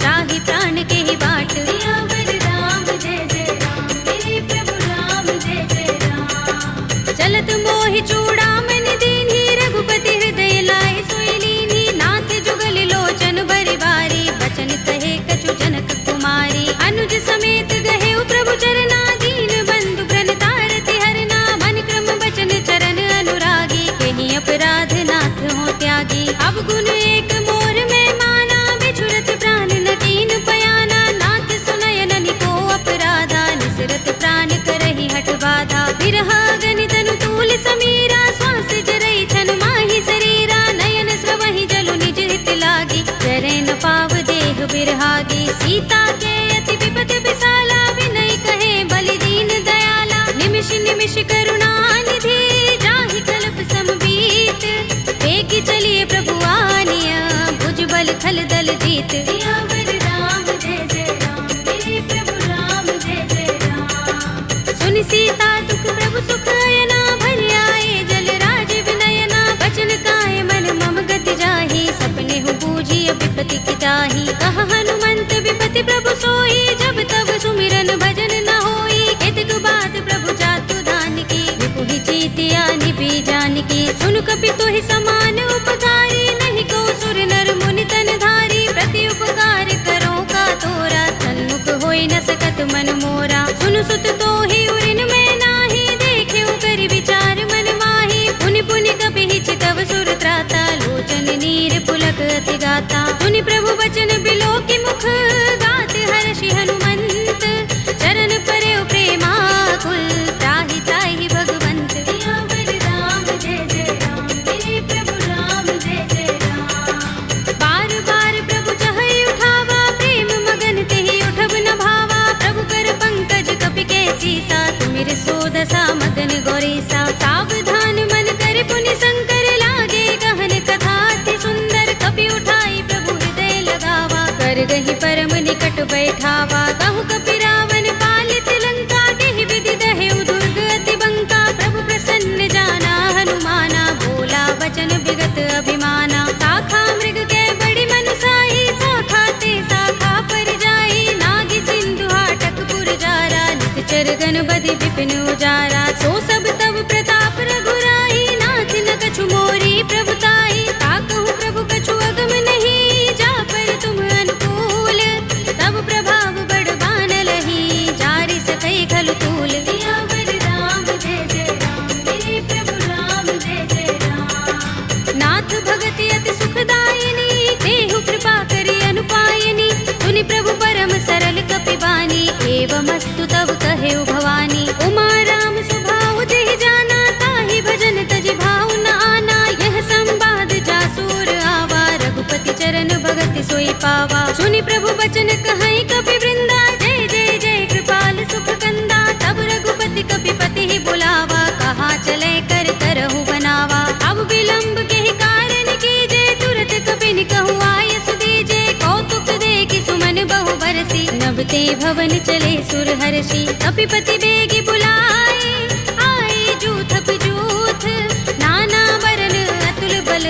त्राहि प्राण के ही बाट सियावर राम जय जय राम मेरे प्रभु राम जय जय राम चलत मोहि चूड़ामणि दीन्ही रघुपति हृदय लाए सोई लीन्ही नाथ जुगल लोचन बरि बारी बचन कहे कछु जनक कुमारी अनुज समेत गहे प्रभु चरना दीन बंधु प्रण तारति हरना मन क्रम बचन चरण अनुरागी कहि बिरहागी। सीता के अति विपद विसाला, विनय कहे बलि दीन दयाला। निमिष निमिष करुणा निधि, जाहि कल्प समबीत। वेगी चलिए प्रभु आनिया, भुजबल थल दल जीत। सियावर राम जय जय राम, मेरे प्रभु राम जय जय राम। सुनि सीता दुख प्रभु सुख अयना, भरि आए जल राज विनयना। बचन काय मन मम गति जाहि, सपने हूँ बूझी विपति की ताहि। कहा हनुमंत विपति प्रभु सोई, जब तब सुमिरन भजन न होई। केतक बात प्रभु जातु दान की, विपुहि जीतिया निभि जान की। सुन कपि तोहि समान उपकारी, नहीं को सुर नर मुनि तन धारी। प्रति उपकार करो का तोरा, सन्मुख होई न सकत मन मोरा। सुन सुत तोहि उरिन में नाही, देखे कर विचार मन माही। पुनि पुनि कपि चितव सुर त्राता, लोचन नीर पुलक अति गाता। सुनि प्रभु बचन बिलो की मुख, गात हर्षि हनुमंत। चरण परे प्रेमाकुल, त्राहि त्राहि भगवंत। सियावर राम जय जय राम, मेरे प्रभु राम जय जय राम। बार बार प्रभु चहई उठावा, प्रेम मगन तेहि उठब न भावा। प्रभु कर पंकज कपि के सीसा, सुमिर सोदसा मदन गौरीसा। सावधान मन कर पुनि शंकर, लागे गहन कथा अति सुंदर। कपि उठाई प्रभु हृदय लगावा, कर गहि परम निकट बैठावा। कहु कपि रावण पालित लंका, केहि विधि दहेउ दुर्ग अति बंका। प्रभु प्रसन्न जाना हनुमाना, बोला वचन विगत अभिमाना। शाखा मृग के बड़ी मनसाई, शाखा ते शाखा पर जाई। नागी सिंधु हाटक पुर जारा, निकचर गण बधि विपिन उजारा। सो सब तब प्रताप रघुराई, नाथ न कछु मोरी प्रभुताई। ताकहु प्रभु कछु अगम नहीं, जा पर तुम अनुकूल। तब प्रभाव बड़बान लही, जारि सकई खलु तूल। सियावर राम जय जय राम, मेरे प्रभु राम जय जय राम। नाथ भगति अति सुखदायिनी, देहु कृपा करि अनुपायिनी। सुनि प्रभु परम सरल कपि बानी, एवमस्तु तब कहेउ भवानी। उमा राम सुभाउ जेहि जाना, ताहि भजन तजि भाउ न आना। यह संवाद जासुर आवा, रघुपति चरण भगति सोई पावा। सुनि प्रभु बचन कहई कपि वृंदा, जय जय जय कृपाल सुख कंदा। तब रघुपति कपि पति ही बुलावा, कहा चले कर करहु बनावा। अब विलंब के ही कारण कीजे, तुरत कपि निकहु आयस दीजे। कौतुक देखि सुमन बहु बरसी, नभते भवन चले सुर हर्षि। कपिपति बेगी बुलाए, आए जूथ जूथ। नाना बरन अतुल बल,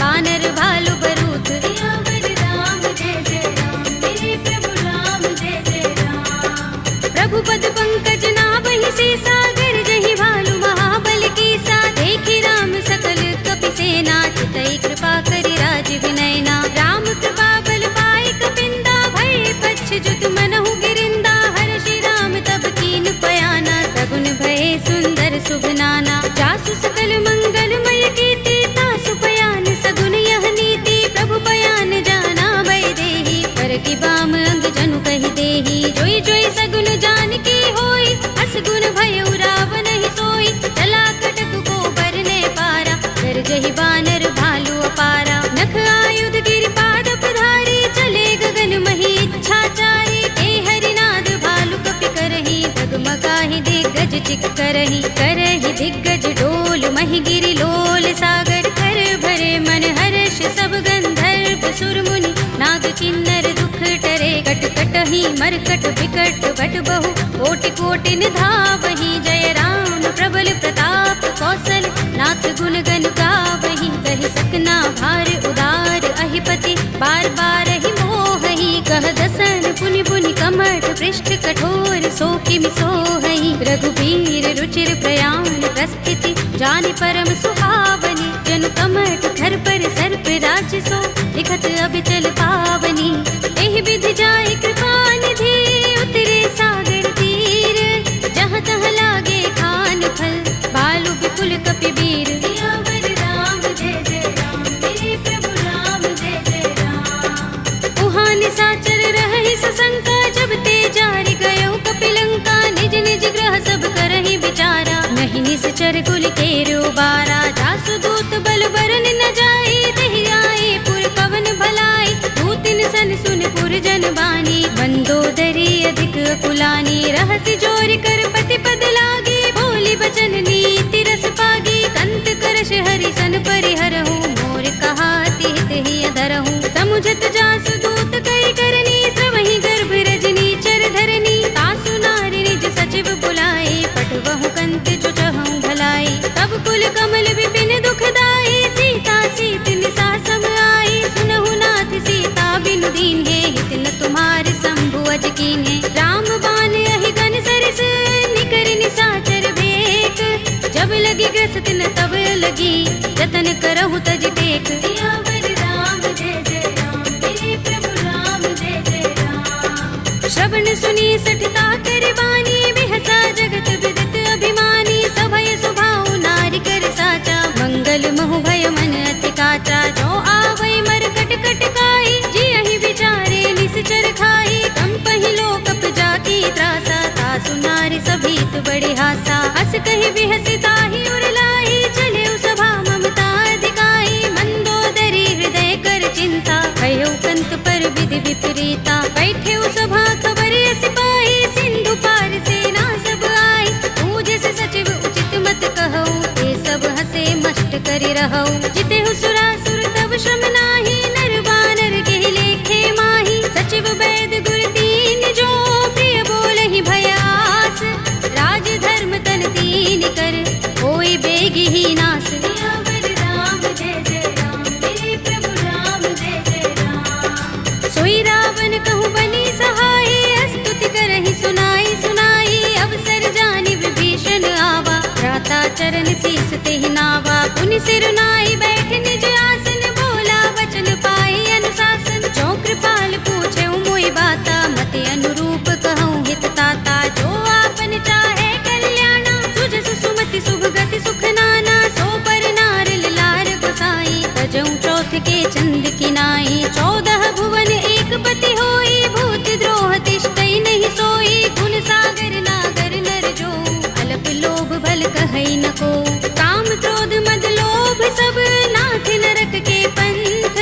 वानर भालु बरूथ। सियावर राम जय जय राम, मेरे प्रभु राम जय जय राम। प्रभु पद पंकज नावहि से, सागर जहि भालु महाबल कीसा। देखि राम सकल कपि सेना, चितई कृपा करि राज विनयना। राम कृपा बल पाई कपिंदा, भय पच्छ जुत मनहु गिरिंदा। हर्षि राम तब कीन पयाना, सगुन भय सुंदर शुभ नाना। जासु सकल मंगलमय कीर्ति, तासु पयान सगुन यह नीति। प्रभु पयान जाना भय देहि, पर की बाम अंग जनु कहि देहि। जोई जोई सगुन जान की होई, असगुन भयउ रावण ही सोई। चला कटक को बरने पारा, कर जहि बानर भालु अपारा। नख आयुध गिरिपाद पधारी, चले गगन मही इच्छाचारी। ते हरिनाद भालु कपि करही, डगमगाहि दिग्गज चिक करही। करही दिग्गज डोल, महि गिरि लोल सागर। कर भरे मन हर्ष सब गंधर्व सुर मुनि, नाग किन्नर दुख टरे। कट कटहि मरकट विकट भट बहु, कोटि कोटि निधावहि। जय राम प्रबल प्रताप कौशल, नाथ गुण गन गावहि। कहि सकना भार उदार अहिपति, बार बार ही मोहहि। कह दसन पुनि पुनि कमठ, पृष्ठ कठोर सो किमि सोहहि। रघुबीर रुचिर प्रयाण प्रस्थिति, जानि परम सुहावनी। जन कमठ धर पर सर्प राज सो, लिखत अबिचल पावनी। एहि विधि जाय कृपा निधि, उतरे सागर तीर। जहाँ तहाँ लागे खान फल, भालु विपुल कपि वीर। सियावर राम जय जय राम, मेरे प्रभु राम जय जय राम। उहाँ निशाचर रहहि सशंका, जब ते जारि गयो कपिलंका। निज निज ग्रह सब करहि विचारा, नहीं निश्चर कुल केरो बारा। जासु दूत बल बरन न जाई, देहि आए पुर कवन भलाई। दूतिन सन सुन पुरजन बानी, मंदोदरी अधिक कुलानी, रहसि जोरि कर पति पद लागी, बोली बचन नीति रस पागी, कंत करश हरि सन परिहरहु, मोर कहा हित ही अधरहु, समुझत जासु दूत करि करनी, स्रवहि गर्भ रजनी चर धरनी, तासु नारि निज सचिव बुलाए, पठवहु कंत जो चहु भलाई, तब कुल कमल विपिन दुखदाई, सीता सीत निसा सम आई, सुनहु नाथ सीता बिनु दीन है, हित न तुम्हार शंभु अज कीन है, राम बाण अहि गन सरिस, निकर निसाचर भेक, जब लगी ग्रस्त न तब लगी, जतन करहु तज टेक, सियावर राम जय जय राम, मेरे प्रभु राम जय जय राम, श्रवण सुनी सठता कर बानी, बिहसा जगत विदित अभिमानी, सभय सुभाउ नारी कर साचा, मंगल महु भय मन अति काचा, जो आवै मर कट कट काई, जियहि विचारे निश्चर खाई, कंपहि लोकप जाकी त्रासा, तासु नारी सभीत बड़े हासा, हस कहि बिहसि ताहि उर लाई, चले सभा ममता अधिकाई, मंदोदरी हृदय कर चिंता, भयउ कंत पर विधि विपरीता, बैठे सभा खबर सिपाही, सिंधु पार सेना सब आई, पूजे से सचिव उचित मत कहऊ, ये सब हसे मष्ट करि रहऊ, जितेहु सुरासुर तब श्रम नाही, नर बानर के लेखे माही, सचिव वैद गुर दीन जो, प्रिय बोलहि भयास, राज धर्म तन दीन कर, होय बेगी ही नास, सियावर राम जय जय राम, मेरे प्रभु राम जय जय राम, सोई रावण कहु बनी सहाय, स्तुति करहि सुनाई सुनाई, अवसर जानि विभीषण आवा, भ्राता चरण शीस तेहि नावा, पुनि सिर नाई बैठ निज आसन, बोला वचन पाई अनुशासन, जो कृपाल पूछे मोहि बाता, मति अनुरूप कहूँ हित ताता, जो आपन चाहे कल्याणा, सुजस सुमति शुभ गति सुख नाना, सो पर नार लार गोसाई, तजऊ चौथ के चंद की नाई, 14 भुवन एक पति होई, भूत द्रोह तिष्ठई नहीं सोई, गुण सागर नागर नर जो, अलप लोभ भल कहई न को, काम क्रोध मद लोभ सब, नाथ नरक के पंथ,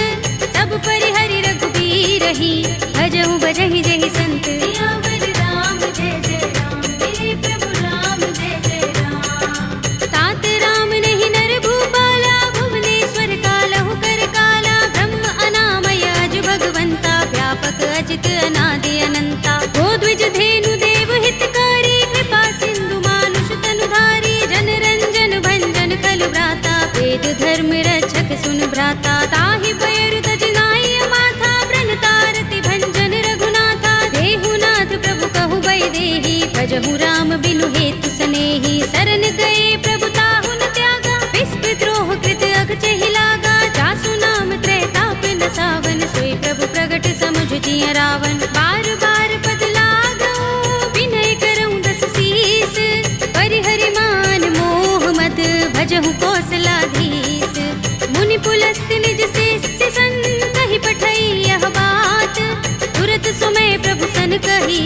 सब परिहरि रघुबीर ही, भजहु भजहि जहि संत, सियावर राम जय जय राम, मेरे प्रभु राम जय जय राम, तात राम नहीं नर भूपाला, भुवनेश्वर कालहु कर काला, ब्रह्म अनामय अज भगवंता, व्यापक अजित अनादि अनंता, गोद्विज धेनु देव हितकारी, कृपा सिंधु मानुष तनुधारी, जन रंजन भंजन खल भ्राता, वेद धर्म रक्षक सुन भ्राता, ताहि पैर तज नाई माथा, व्रण तारति भंजन रघुनाथा, देहु नाथ प्रभु कहु बै देहि, भजहु राम बिनु हेतु सनेहि, शरण गए प्रभु ताहु न त्यागा, विस्प द्रोह कृत अघ चहि लागा, जासु नाम त्रैताप न सावन, सोई प्रभु प्रगट समुझ जिय रावण, बार बार पद लागऊ, विनय करऊँ दस शीस, परिहरि मान मोह मद, भजहु कौशलाधीश, मुनि पुलस्त निज शिष्य सन, कहि पठई यह बात, तुरत सुमय प्रभु सन कही,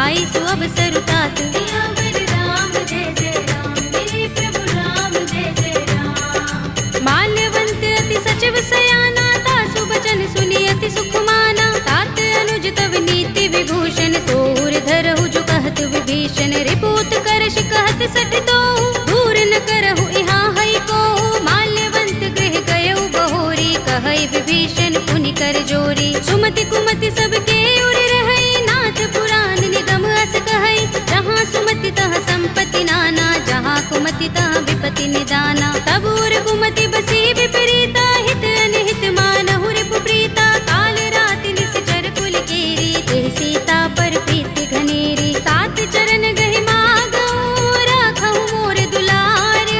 आई सु अवसर तात, सियावर राम जय जय राम, मेरे प्रभु राम जय जय राम, माल्यवंत अति सचिव सयाना, तासु बचन सुनि अति सुख माना, तात अनुज तव नीति विभूषण, सोर धरहु जो कहत विभीषण, रिपुत करश कहत सठ दो, दूर न करहु यहाँ हई को, माल्यवंत गृह गयउ बहोरी, कहई विभीषण पुनि कर जोरी, सुमति कुमति सबके उर रहई, नाथ पुराण निगम अस कहई, जहाँ सुमति तहाँ संपत्ति नाना, जहाँ कुमति तहाँ विपत्ति निदाना, तब उर कुमति बसी विपरीता, हित अनहित मानहु रिपु प्रीता, काल राति निश्चर कुल केरी, तेहि सीता पर प्रीति घनेरी, तात चरण गहि मागऊ, राखहु मोर दुलार,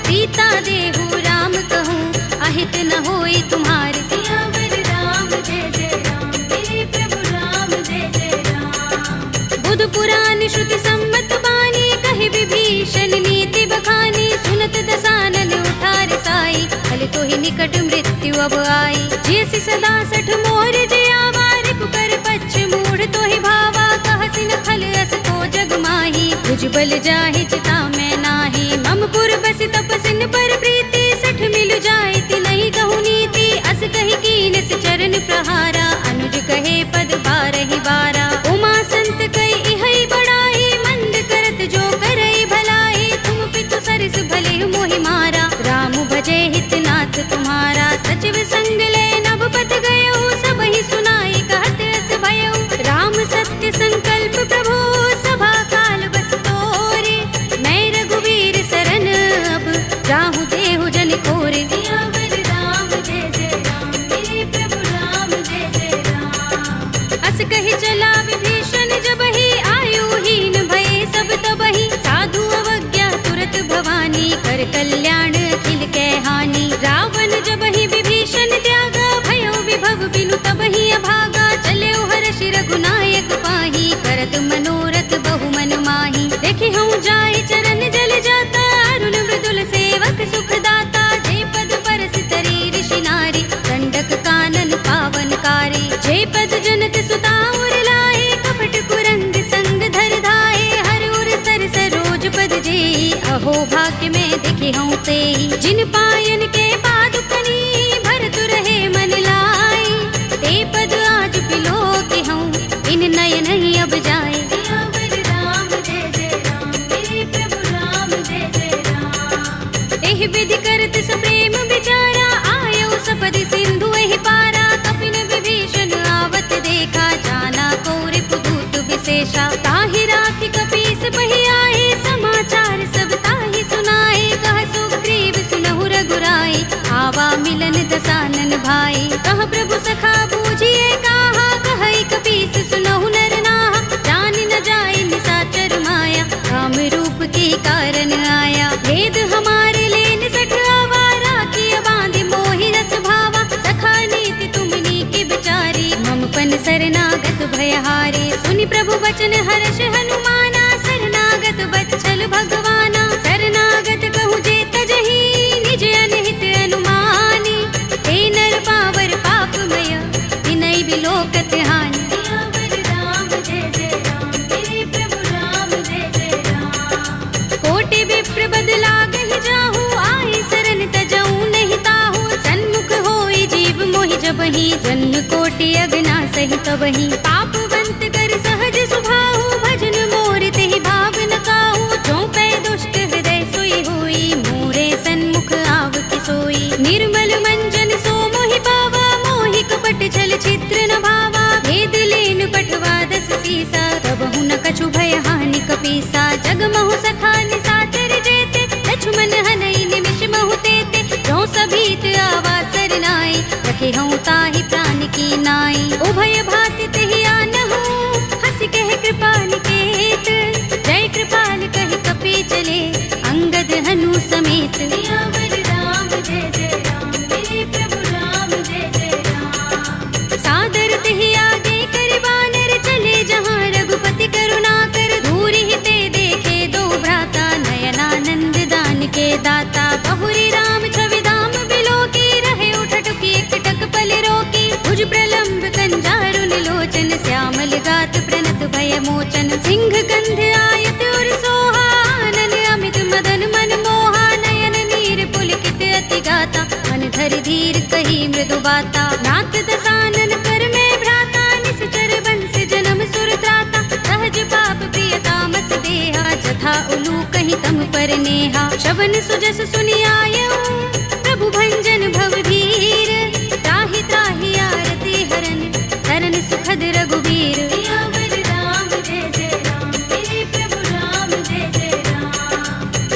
सीता देहु राम कहूँ, अहित न होई तुम्हार, सियावर राम जय जय राम, मेरे प्रभु राम जय जय राम, बुध पुराण श्रुति सम्मत बानी, कहि विभीषण नीति बखानी, सुनत दसानन उठार साई, फल तो ही निकट मृत्यु अब आई, जैसी सदा सठ मोर जयावा, रिपु कर पच्छ मूढ़ तो ही भावा, कहसि न खल अस को जग माही, भुज बल जाहि चिता में नाही, मम पुर बस तपसिन पर प्रीति, सठ मिल जाए ति नहीं कहु नीति, अस कहि कीन से चरण प्रहारा, अनुज कर कल्याण अखिल कै हानि। रावण जब ही विभीषण त्यागा, भयो विभव बिनु तब ही अभागा। चले हर्ष रघुनायक पाही, करत मनोरथ बहु मन माही। देखि हूँ जाय चरण जल जाता, अरुण मृदुल सेवक सुख दाता। जे पद परस तरी ऋषि नारी, दंडक कानन पावन कारी। जे पद जनक सुता उर लाए, कपट कुरंग संग धर धाए। हर उर सर सरोज पद जेई, अहो भाग्य में दिखे हूँ तेई। जिन पायन के पादुकनी, भरतु रहे मन लाई। ते पद आज पिलो के हूँ, इन नयन ही अब जाए। एहि विधि करत सप्रेम विचारा, आयो सपदि सिंधु एहि पारा। कपिन विभीषण आवत देखा, जाना कौरि पुदूत विशेषा। ताहि राखि कपीस बहि आए, समाचार सब ताहि सुनाए। कह सुग्रीव सुनहु रघुराई, आवा मिलन दसानन भाई। कह प्रभु सखा बूझिए काहा, कहई कपीस सुनहु नर नाहा। जान न जाए निशाचर माया, काम रूप के कारण आया। भेद हमारे लेन सठ आवारा, किया बांधि मोहि रस भावा। सखा नीति तुमनी की बिचारी, मम पन शरणागत भयहारी। सुनि प्रभु वचन हर्ष हनुमाना, शरणागत बत्सल भगवाना। शरणागत कहूँ जे तजहि, निज अनहित अनुमानी। हे नर पावर पापमय, तिनहि बिलोकत हानि। कोटि विप्र बदला गहि जाहू, आए शरण तजऊ नहीं ताहू। सन्मुख होई जीव मोहि जबहि, जन्म कोटि अगना सहि तबहि। पापवंत कर सहज सुभाहु, भजन मोर तेहि भाव न काहू। जो पै दुष्ट हृदय सोई होई, मोरे सन्मुख आव कि सोई। निर्मल मंजन सो मोहि पावा, मोहि कपट छल छिद्र न भावा। भेद लेन पठवा दस सीसा, तबहु न कछु भय हानि कपीसा। जग महु सखा निशाचर जेते, लक्ष्मण हनई निमिष महु तेते। जो सभीत आवा सरनाई, रखे हूँ ताहि प्राण की नाई। उभय भाति तेहि आनहु, हंस कह कृपा निकेत। जय कृपाल कहि कपि चले, अंगद हनु समेत। सादर तेहि आगे कर बानर, चले जहाँ रघुपति करुणा कर। दूरि ही ते देखे दो भ्राता, नयनानंद दान के दाता। बहुरी राम छवि धाम बिलोकी, रहे उठटुकी एकटक पल रोकी। भुज प्रलंब कंजारुन लोचन, श्यामल गात प्रणत भय मोचन। सिंह कंध आयत उर सोहा, आनन अमित मदन मन मोहा। नयन नीर पुलकित अति गाता, मन धर धीर कही मृदु बाता। नाथ दसानन कर में भ्राता, निश्चर बंस जन्म सुर त्राता। सहज पाप प्रिय तामस देहा, जथा उलू कहीं तम पर नेहा। शवन सुजस सुनि आयऊ, प्रभु भंजन भव भीर। त्राहि त्राहि आरती हरन, शरण सुखद रघुबीर।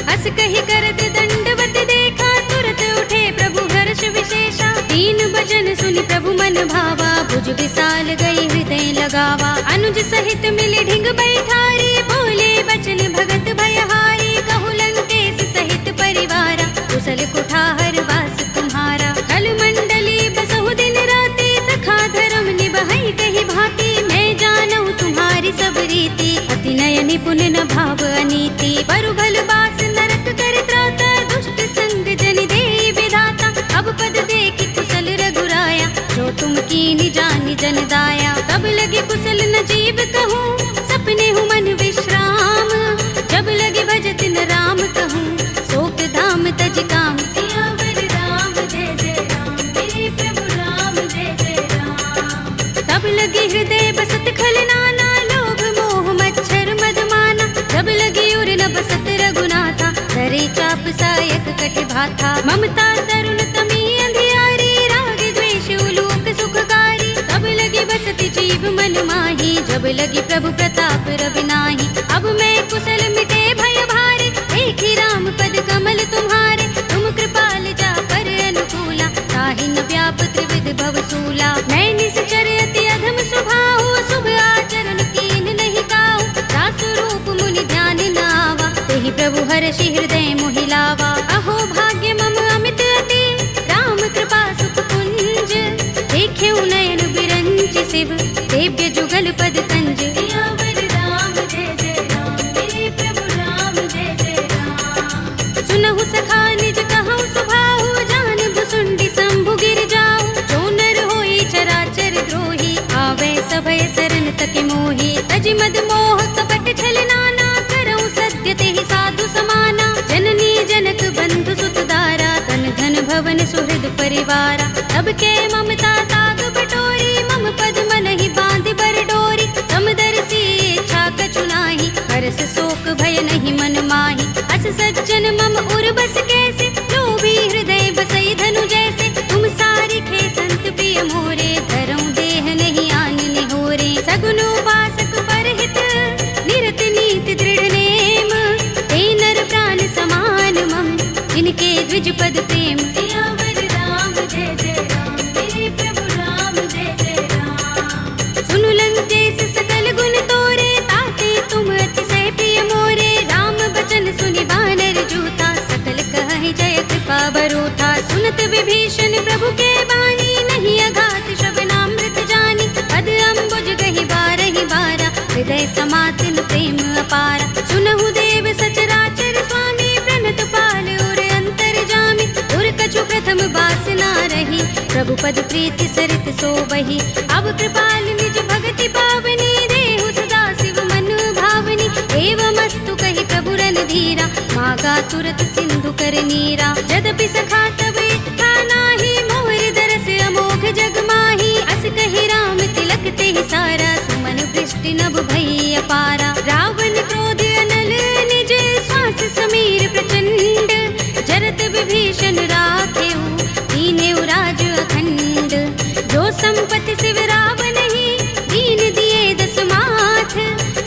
हस कहि करत दंडवत देखा, तुरत उठे प्रभु हर्ष विशेषा। दीन भजन सुनि प्रभु मन भावा, भुज विशाल गई हृदय लगावा। अनुज सहित मिले ढिंग बैठारी, बोले बचन भगत भयहारी। कहु लंकेश सहित परिवारा, कुशल कुठार वास तुम्हारा। कल मंडली बसहु दिन राति, सखा धर्म निबहै कहि भांति। मैं जानऊ तुम्हारी सब रीति, अति नय निपुण न भाव अनीति। बरु भल बास नरक कर त्राता, दुष्ट संग जन देई विधाता। अब पद देखि कुशल रघुराया, जो तुम कीनि जानि जन दाया। तब लगे कुशल न जीव कहूँ, सपने हूँ मन विश्राम। जब लगे भजत न राम कहूँ, शोक धाम तज काम। तब लगे हृदय बसत खल नाना, लोभ मोह मच्छर मद माना। जब लगे उर न बसत रघुनाथा, धरे चाप सायक कटि भाथा। ममता तरुण तमी अंधियारी, राग द्वेष उलोक सुखकारी। तब लगे बसत जीव मन माही, जब लगे प्रभु प्रताप रवि नाही। अब मैं कुशल मिटे भय भारे, देखी राम पद कमल तुम्हारे। तुम कृपाल जा पर अनुकूला, ताहि न व्याप त्रिविध भव सूला। मैं निश्चर अति अधम स्वभाव, शुभ आचरण कीन नहीं काहू। दास रूप मुनि ध्यान न आवा, तेहि प्रभु हर्षि हृदय मोहि लावा। सेव्य जुगल पद तंज। सियावर राम जय जय राम, मेरे प्रभु राम जय जय राम। सुनहु सखा निज कहु सुभाहु, जान भुसुंडी शंभु गिर जाऊ। जो नर होई चराचर द्रोही, आवे सभय शरण तक मोही। तज मद मोह कपट छल नाना, करऊं सत्य तेहि साधु समाना। जननी जनक बंधु सुत दारा, तन धन भवन सुहृद परिवारा। तब के ममता ताग बटोरी, मम पद मन ही बांध बर डोरी। समदर्शी इच्छा कछु नाही, हरस शोक भय नहीं मन माही। अस सज्जन मम उर बस कैसे, लोभी हृदय बसई धनु जैसे। तुम सारिखे संत प्रिय मोरे, धरऊं देह नहीं आन निहोरे। सगुन उपासक परहित, निरत नीति दृढ़ नेम। ते नर प्राण समान मम, जिनके द्विज पद प्रेम। सियावर राम जय जय राम, मेरे प्रभु राम जय जय राम। सुनु लंकेश सकल गुण तोरे, ताते तुम अतिशय प्रिय मोरे। राम बचन सुनि बानर जूथा, सकल कहहि जय कृपा बरूथा। सुनत विभीषण प्रभु के बानी, नहीं अघात श्रवणामृत जानी। पद अम्बुज गहि बारहि बारा, हृदय समातिन प्रेम अपारा। सुनहु देव सचराचर स्वामी, प्रणत पाल उर अंतर जामी। उर कछु प्रथम बासना रही, प्रभु पद प्रीति सरित सोबहि। अब कृपाल निज भगति पावनी, देहु सदा शिव मन भावनी। एवमस्तु कहि प्रभु रणधीरा, मागा तुरत सिंधु कर नीरा। यद्यपि सखा तब इच्छा नाही, मोर दरस अमोघ जग माही। अस कहि राम तिलक तेहि सारा, सुमन वृष्टि नभ भई अपारा। रावण क्रोध अनल निज, श्वास समीर प्रचंड। जरत विभीषण राखेउ, दीनेउ राज अखंड। जो संपत्ति शिव रावण ही, दीन दिए दस माथ।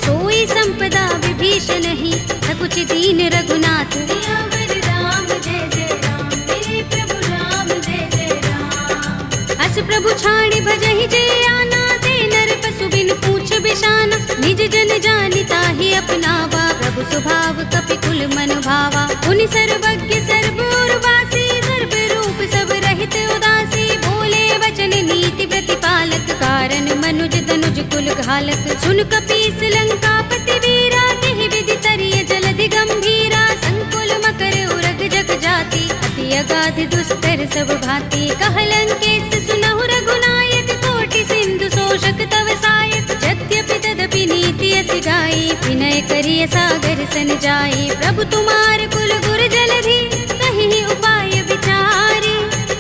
सोई संपदा विभीषण ही, सकुच दीन रघुनाथ। सियावर राम जय जय राम, मेरे प्रभु राम जय जय राम। अस प्रभु छाड़ी भजहि जे आना, ते नर पशु बिन पूछ बिशाना। निज जन जानि ताहि अपनावा, प्रभु स्वभाव कपि कुल मन भावा। उनि सर्वज्ञ सर्व उर्वासी, सर्व रूप सब रहित उदासी। बोले वचन नीति प्रतिपालक, कारण मनुज तनुज कुल घालक। सुन कपीस लंकापति वीरा, तेहि विधि तरिय जलधि गंभीरा। संकुल मकर उरग जग जाति, अति अगाध दुस्तर सब भांति। कह लंकेश सुनहु रघुनायक, कोटि सिंधु शोषक तव सायक। यद्यपि तदपि नीति अस गाई, विनय करिय सागर सन जाई। प्रभु तुम्हार कुल गुर जलधि, कहि उपाय विचारी।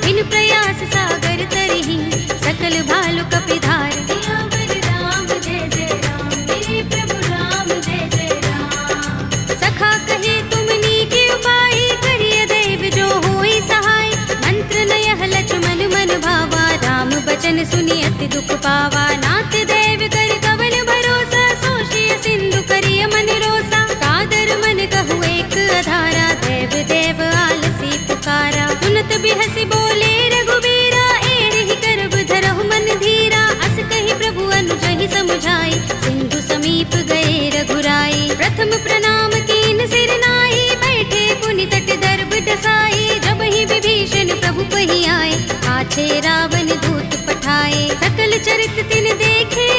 बिन प्रयास सागर तरहि, सकल भालु कपिधार। सियावर राम जय जय राम, मेरे प्रभु राम जय जय राम। सखा कहे तुमनी के उपाय, करिय दैव जो होई सहाय। मंत्र नयह लक्ष्मण मन भावा, राम बचन सुनि अति दुख पावा। नाथ दैव कर कवन भरोसा, सोषिय सिंधु करिय मन रोसा। कादर मन कहु एक अधारा, देव देव आलसी पुकारा। सुनत बिहसि बोले रघुबीरा, एहि करब धरहु मन धीरा। अस कहि प्रभु अनुजहि समुझाई, सिंधु समीप गए रघुराई। प्रथम प्रणाम कीन सिर नाई, बैठे पुनि तट दर्भ डसाई। जब ही विभीषण प्रभु पहि आए, पाछे रावण दूत पठाए। सकल चरित तिन देखे,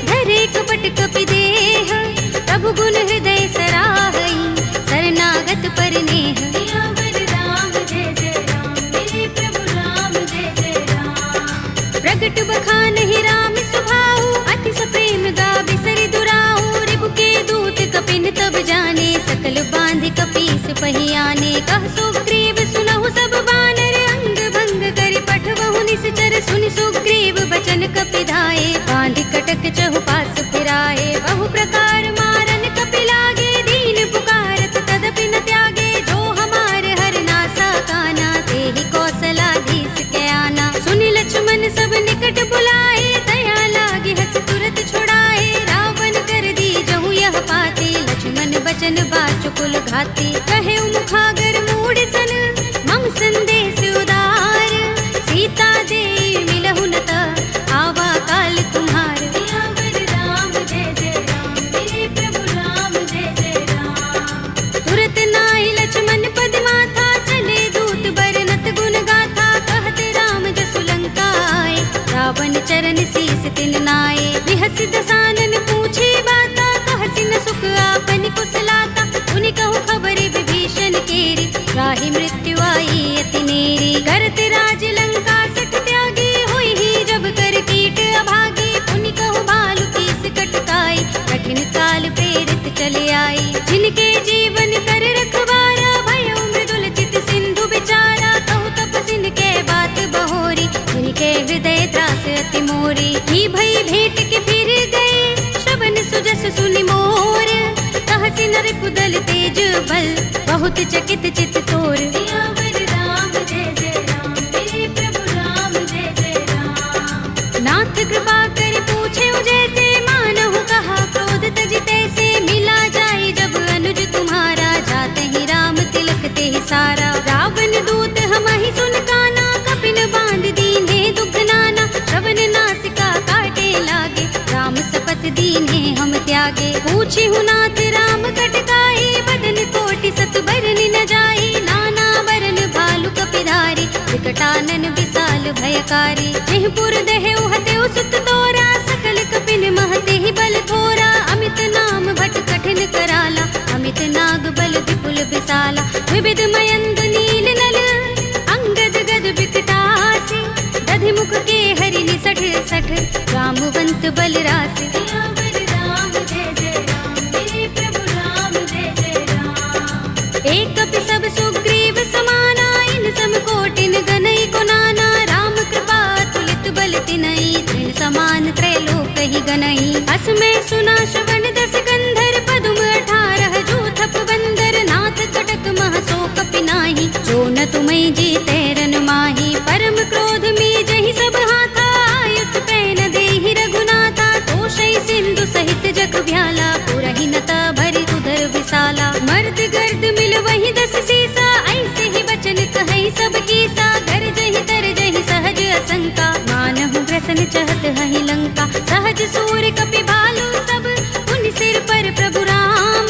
धरे कपट कपि देह। प्रभु गुण हृदय सराहई, शरणागत पर नेह। सियावर राम जय जय राम, मेरे प्रभु राम जय जय राम। प्रगट बखानहि राम सुभाऊ, अति सप्रेम गाबि सरि दुराऊ। रिपु के दूत कपिन तब जाने, सकल बांधि कपीस पहि आने। कह सुग्रीव सुनहु सब बानर, अंग भंग करि पठवहु निश्चर। सुनि सुग्रीव बचन कपिधाए, बांधि कटक चहुपास फिराए। बहु प्रकार मारन कपि लागे, दीन पुकारत तदपि न त्यागे। जो हमार हर नासा काना, तेहि कौशलाधीश के आना। सुनि लक्ष्मण सब निकट बुलाए, दया लागे हस तुरत छुड़ाए। रावण कर दी जहु यह पाते, लक्ष्मण बचन बाचुकुल घाते। कहे मुखागर मूढ़ सन, मम संदेश उदार। सीता दे मिलहु न त, आवा काल तुम्हार। सियावर राम जय जय राम, मेरे प्रभु राम जय जय राम। तुरत नाहि लक्ष्मण पद माथा, चले दूत बरनत गुण गाथा। कहत राम जसु लंका आए, रावण चरण शीस तिन नाए। दस दसानन पूछे बाता, कहसी न सुख आपन कुशलाता। उनि कहु खबर विभीषण केरी, राहि मृत्यु आई अति नेरी। करत राज लंका सठ त्यागी, हुई ही जब कर कीट अभागी। उनि कहु भालु कीस कटकाई, कठिन काल प्रेरित चले आई। जिनके जीवन कर रखवारा, भयउ मृदुल चित सिंधु बिचारा। कहु तपसिन के बात बहोरी, जिनके हृदय त्रास अति मोरी। ही भई भेंट के फिर गए, श्रवण सुजस सुनि मोर। कहसी नर कुदल तेज बल, बहुत चकित चित तोर। सियावर राम जय जय राम, मेरे प्रभु राम जय जय राम। नाथ कृपा कर पूछे जैसे, मानहु कहा क्रोध तज तैसे। मिला जाए जब अनुज तुम्हारा, जाते ही राम तिलक ते सारा। रावण दूत हमहि सुन काना, कपिन बांध दीन्हे दुख नाना। श्रवण नासिका काटे लागे, राम सपथ दीन्हे हम त्यागे। पूछी हूँ नाथ राम कटकाई, बदन कोटि सत बरन न जाई। नाना बरन भालु कपिधारी, विकटानन विशाल भयकारी। जेहपुर देहु हतेउ सुत तोरा, सकल कपिन महते ही बल थोरा। अमित नाम भट कठिन कराला, अमित नाग बल विपुल विशाला। विविध मयंद नील नल, अंगद गद विकटासी। दधि मुख के हरि निसठ सठ, रामवंत बल रासे। सियावर राम जय जय राम, मेरे प्रभु राम जय जय राम। एक कपि सब सुग्रीव समाना, इन सम कोटिन गनई को नाना। राम कृपा तुलित बल तिनई, तृण समान त्रैलोक ही गनई। अस में सुना श्रवण दस गंधर, पदुम 18 जूथप बंदर। नाथ कटक मह सो कपि नाही, जो न तुमई जीते रन माही। परम क्रोध में जहि सब हाथा, आयुष पैन देहि रघुनाथा। तोषई सिंधु सहित जग भ्याला, पुरहि नता भरि उदर विशाला। मर्द गर्द मिल वही दस सीसा, ऐसे ही बचन कहई सब कीसा। गरजहि तरजहि सहज असंका, मानहु ग्रसन चहत हहि लंका। सहज सूर कपि भालु सब, उन सिर पर प्रभु राम।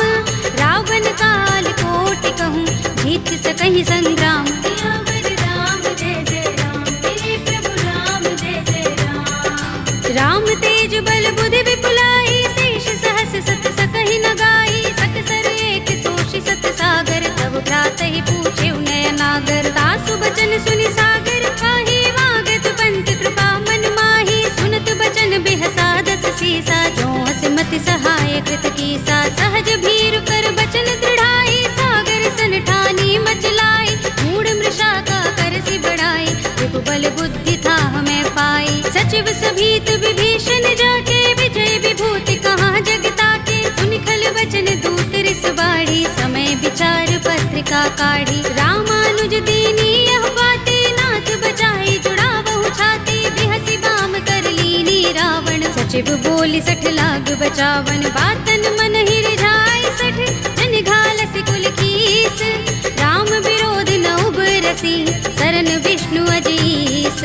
रावण काल कोटि कहूँ, जीत सकहि संग्राम। सियावर राम जय जय राम, मेरे प्रभु राम जय जय राम। राम तेज बल बुद्धि विपुलाई, शेष सहस सत सकहि न गाई। सकसर एक सोषि सत सागर, तब भ्रातहि पूछे नयनागर। तासु बचन सुनि सागर खाही, वागत पंत कृपा मन माही। सुनत बचन बिहसा दस सीसा, जो हसिमति सहाय कृत कीसा। सहज भीरु कर बचन दृढ़ाई, सागर सन ठानी मचलाई। मूढ़ मृषा का करसि बढ़ाई, विभु बल बुद्धि था हमें पाई। सचिव सभीत विभीषण जाके, विजय विभूति कहाँ जगता के। सुनि खल बचन दूत रिस बाढ़ी, समय विचार पत्रिका काढ़ी। रामानुज दीनी यह बाते, नाथ बचाई जुड़ावहु छाती। बिहसि बाम कर लीनी रावण, सचिव बोली सठ लाग बचावन। बातन मन ही रिझाई सठ, जन घालसि कुल कीस। राम विरोध न उबरसी, सरन विष्णु अजीस।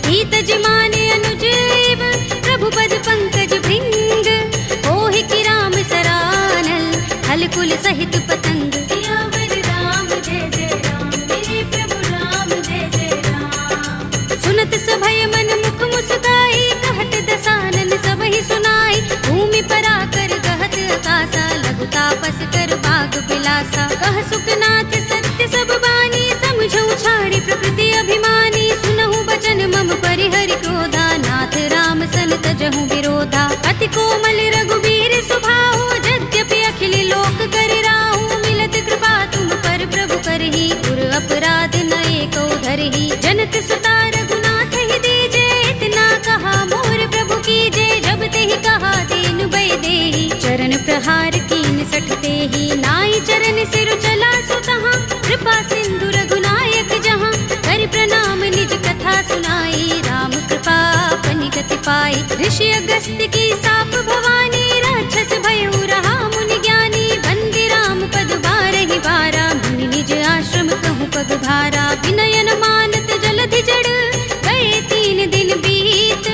हित जिमाने अनुजीव, प्रभु पद पंकज भृंग। ओहि की राम सरानल, हल कुल सहित पतंग। सियावर राम जय जय राम, मेरे प्रभु राम जय जय राम। सुनत सभय मन मुख मुस्काई, कहत दसानन सबहि सुनाई। भूमि पराकर गहत आकाशा, लघु तापस कर बाग बिलासा। कह सुखनाथ सत्य सब बानी, समझौ छाड़ी प्रकृति अभिमानी। सुनहु बचन मम परिहरि क्रोधा, नाथ राम सन तजहु विरोधा। अति कोमल रघुबीर सुभाहु, यद्यपि अखिल लोक कर राहु। मिलत कृपा तुम पर प्रभु करही, गुर अपराध न एको धरही। जनत सुता रघुनाथ ही दीजे, इतना कहा मोर प्रभु कीजे। जब तेहि कहा दीन भय देहि, चरण प्रहार कीन सठते ही। नाई चरण सिर चला सुतहाँ, कृपा सिंधु रघुनायक जहाँ। कर प्रणाम निज कथा सुनाई, राम कृपा अपनि गति पाई। ऋषि अगस्त्य की साप भवानी, राक्षस भयउ रहा मुनि ज्ञानी। बंदी राम पद बारहि बारा, मुनि निज आश्रम कहूँ पग भारा। विनयन मानत जलधि जड़, गए 3 दिन बीत।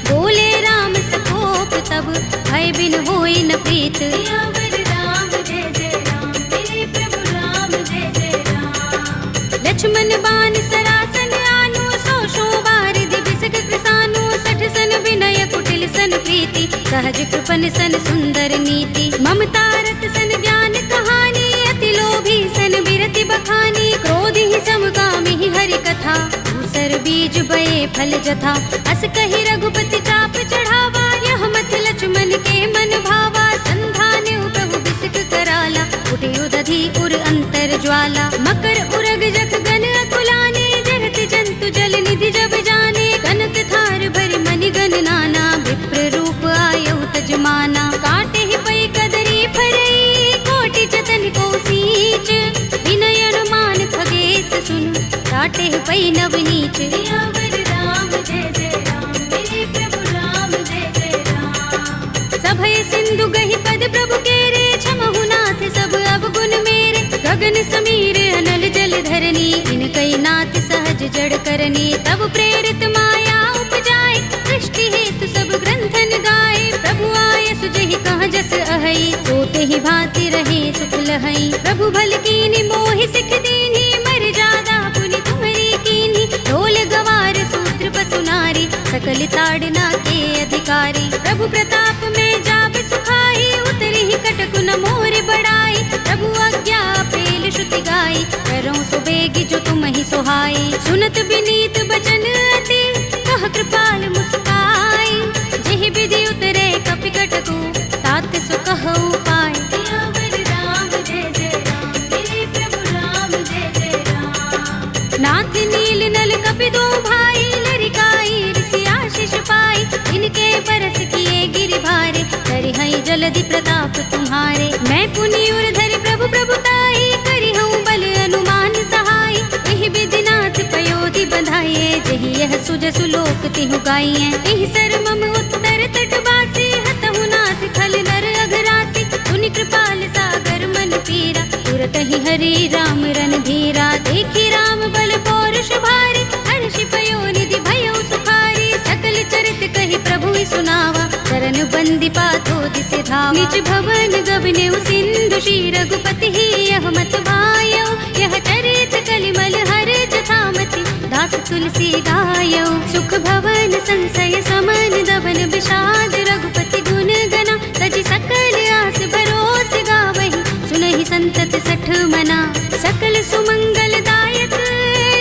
बोले राम सकोप तब, भय बिन होई न प्रीत। सियावर राम जय जय राम, मेरे प्रभु राम जय जय राम। लक्ष्मण बान सरासन आनु, 100 बार दिविसक कृसानु। 60 सन विनय कुटिल सन प्रीति, प्रीति, सहज कृपन सन सुंदर नीति। ममता रत सन ज्ञान कहानी, अति लोभी सन बिरति बखानी। क्रोध ही समगामी ही हरि कथा, दूसर बीज बये फल जथा। अस कहि रघुपति चाप चढ़ावा, यह मत लक्ष्मण के मन भावा। संधान प्रभु बिसक कराला, उठे उदधि उर अंतर ज्वाला। मकर उरग जख गन अकुलाने, जरत जंतु जल निधि जब जाने। कनक थार भरि मनि गन नाना, विप्र रूप आयौ तजमाना। काटे ही पै कदरी फरई, कोटि जतन को सींच। विनय अनुमान खगेश सुन, काटे ही पै नवनीच। सियावर राम जय जय राम, मेरे प्रभु राम जय जय राम। सभय सिंधु गहि पद प्रभु केरे, क्षमहु नाथ सब अवगुण मेरे। गगन समीर अनल जल धरनी, इनकई नाथ सहज जड़ करनी। तब प्रेरित माया उपजाए, सृष्टि हेतु सब ग्रंथन गाए। प्रभु आय सुजहि कहाँ जस अहै, सोते ही भांति रहे सुख लहै। प्रभु भल कीनी मोहि सिख दीनी, मर जादा पुनि तुम्हरी कीनी। ढोल गवार सूत्र पसु नारी, सकल ताड़ना के अधिकारी। प्रभु प्रताप में जाब सुखाई, उतरी ही कटक न मोर बड़ाई। प्रभु आज्ञा पेल श्रुति गाई, करो सो बेगी जो तुम ही सोहाई। सुनत विनीत बचन अति, कह कृपाल मुस्काई। जेहि विधि उतरे कपि कटकु, तात सो कहु पाय। सियावर राम जय जय राम, मेरे प्रभु राम जय जय राम। नाथ नील नल कपि दो भाई, लरिकाई ऋषि आशीष पाई। इनके बरस किए गिरि भारे, करि हई जलधि प्रताप तुम्हारे। मैं पुनि उर धरि प्रभु प्रभुताई, करि हूँ बल अनुमान सहाय। एहि विधि नाथ पयोधि बंधाइए, जहि यह सुजसु लोक तिहु गाइए। एहि सर मम उत्तर तट बासी, हतहु नाथ खल नर अघरासी। पुनि कृपाल सागर मन पीरा, तुरत ही हरि राम रन धीरा। देखी राम बल पौरुष भारी, हर्षि पयोनिधि भयो सुखारी। सकल चरित कहि प्रभु सुनावा, चरण बंदी पाथो दिसि धावा। निज भवन गबने सिंधु श्री रघुपति ही, यह मत भायो। यह चरित कलिमल हर जथामति, दास तुलसी गायो। सुख भवन संशय समन, दबन विषाद रघुपति गुण गना। तजि सकल आस भरोस गावहि, सुनहि संतत सठ मना। सकल सुमंगल दायक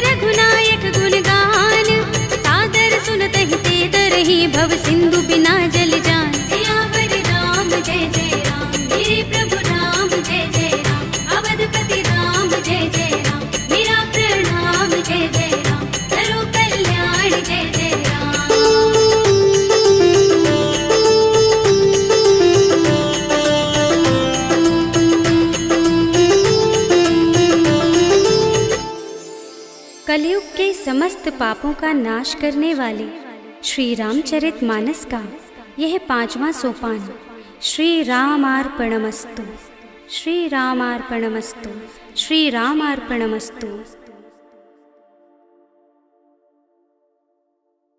रघुनायक गुण गान, सादर सुनतहि ते तरहि भव सिंधु बिना जल जान। सियावर राम जय जय राम, मेरे प्रभु राम जय जय राम। अवधपति राम जय जय राम, मेरा प्रणाम जय जय राम। करो कल्याण जय जय राम। कलयुग के समस्त पापों का नाश करने वाले श्री रामचरितमानस का यह 5वां सोपान श्री रामार्पणमस्तु, श्री रामार्पणमस्तु, श्री रामार्पणमस्तु।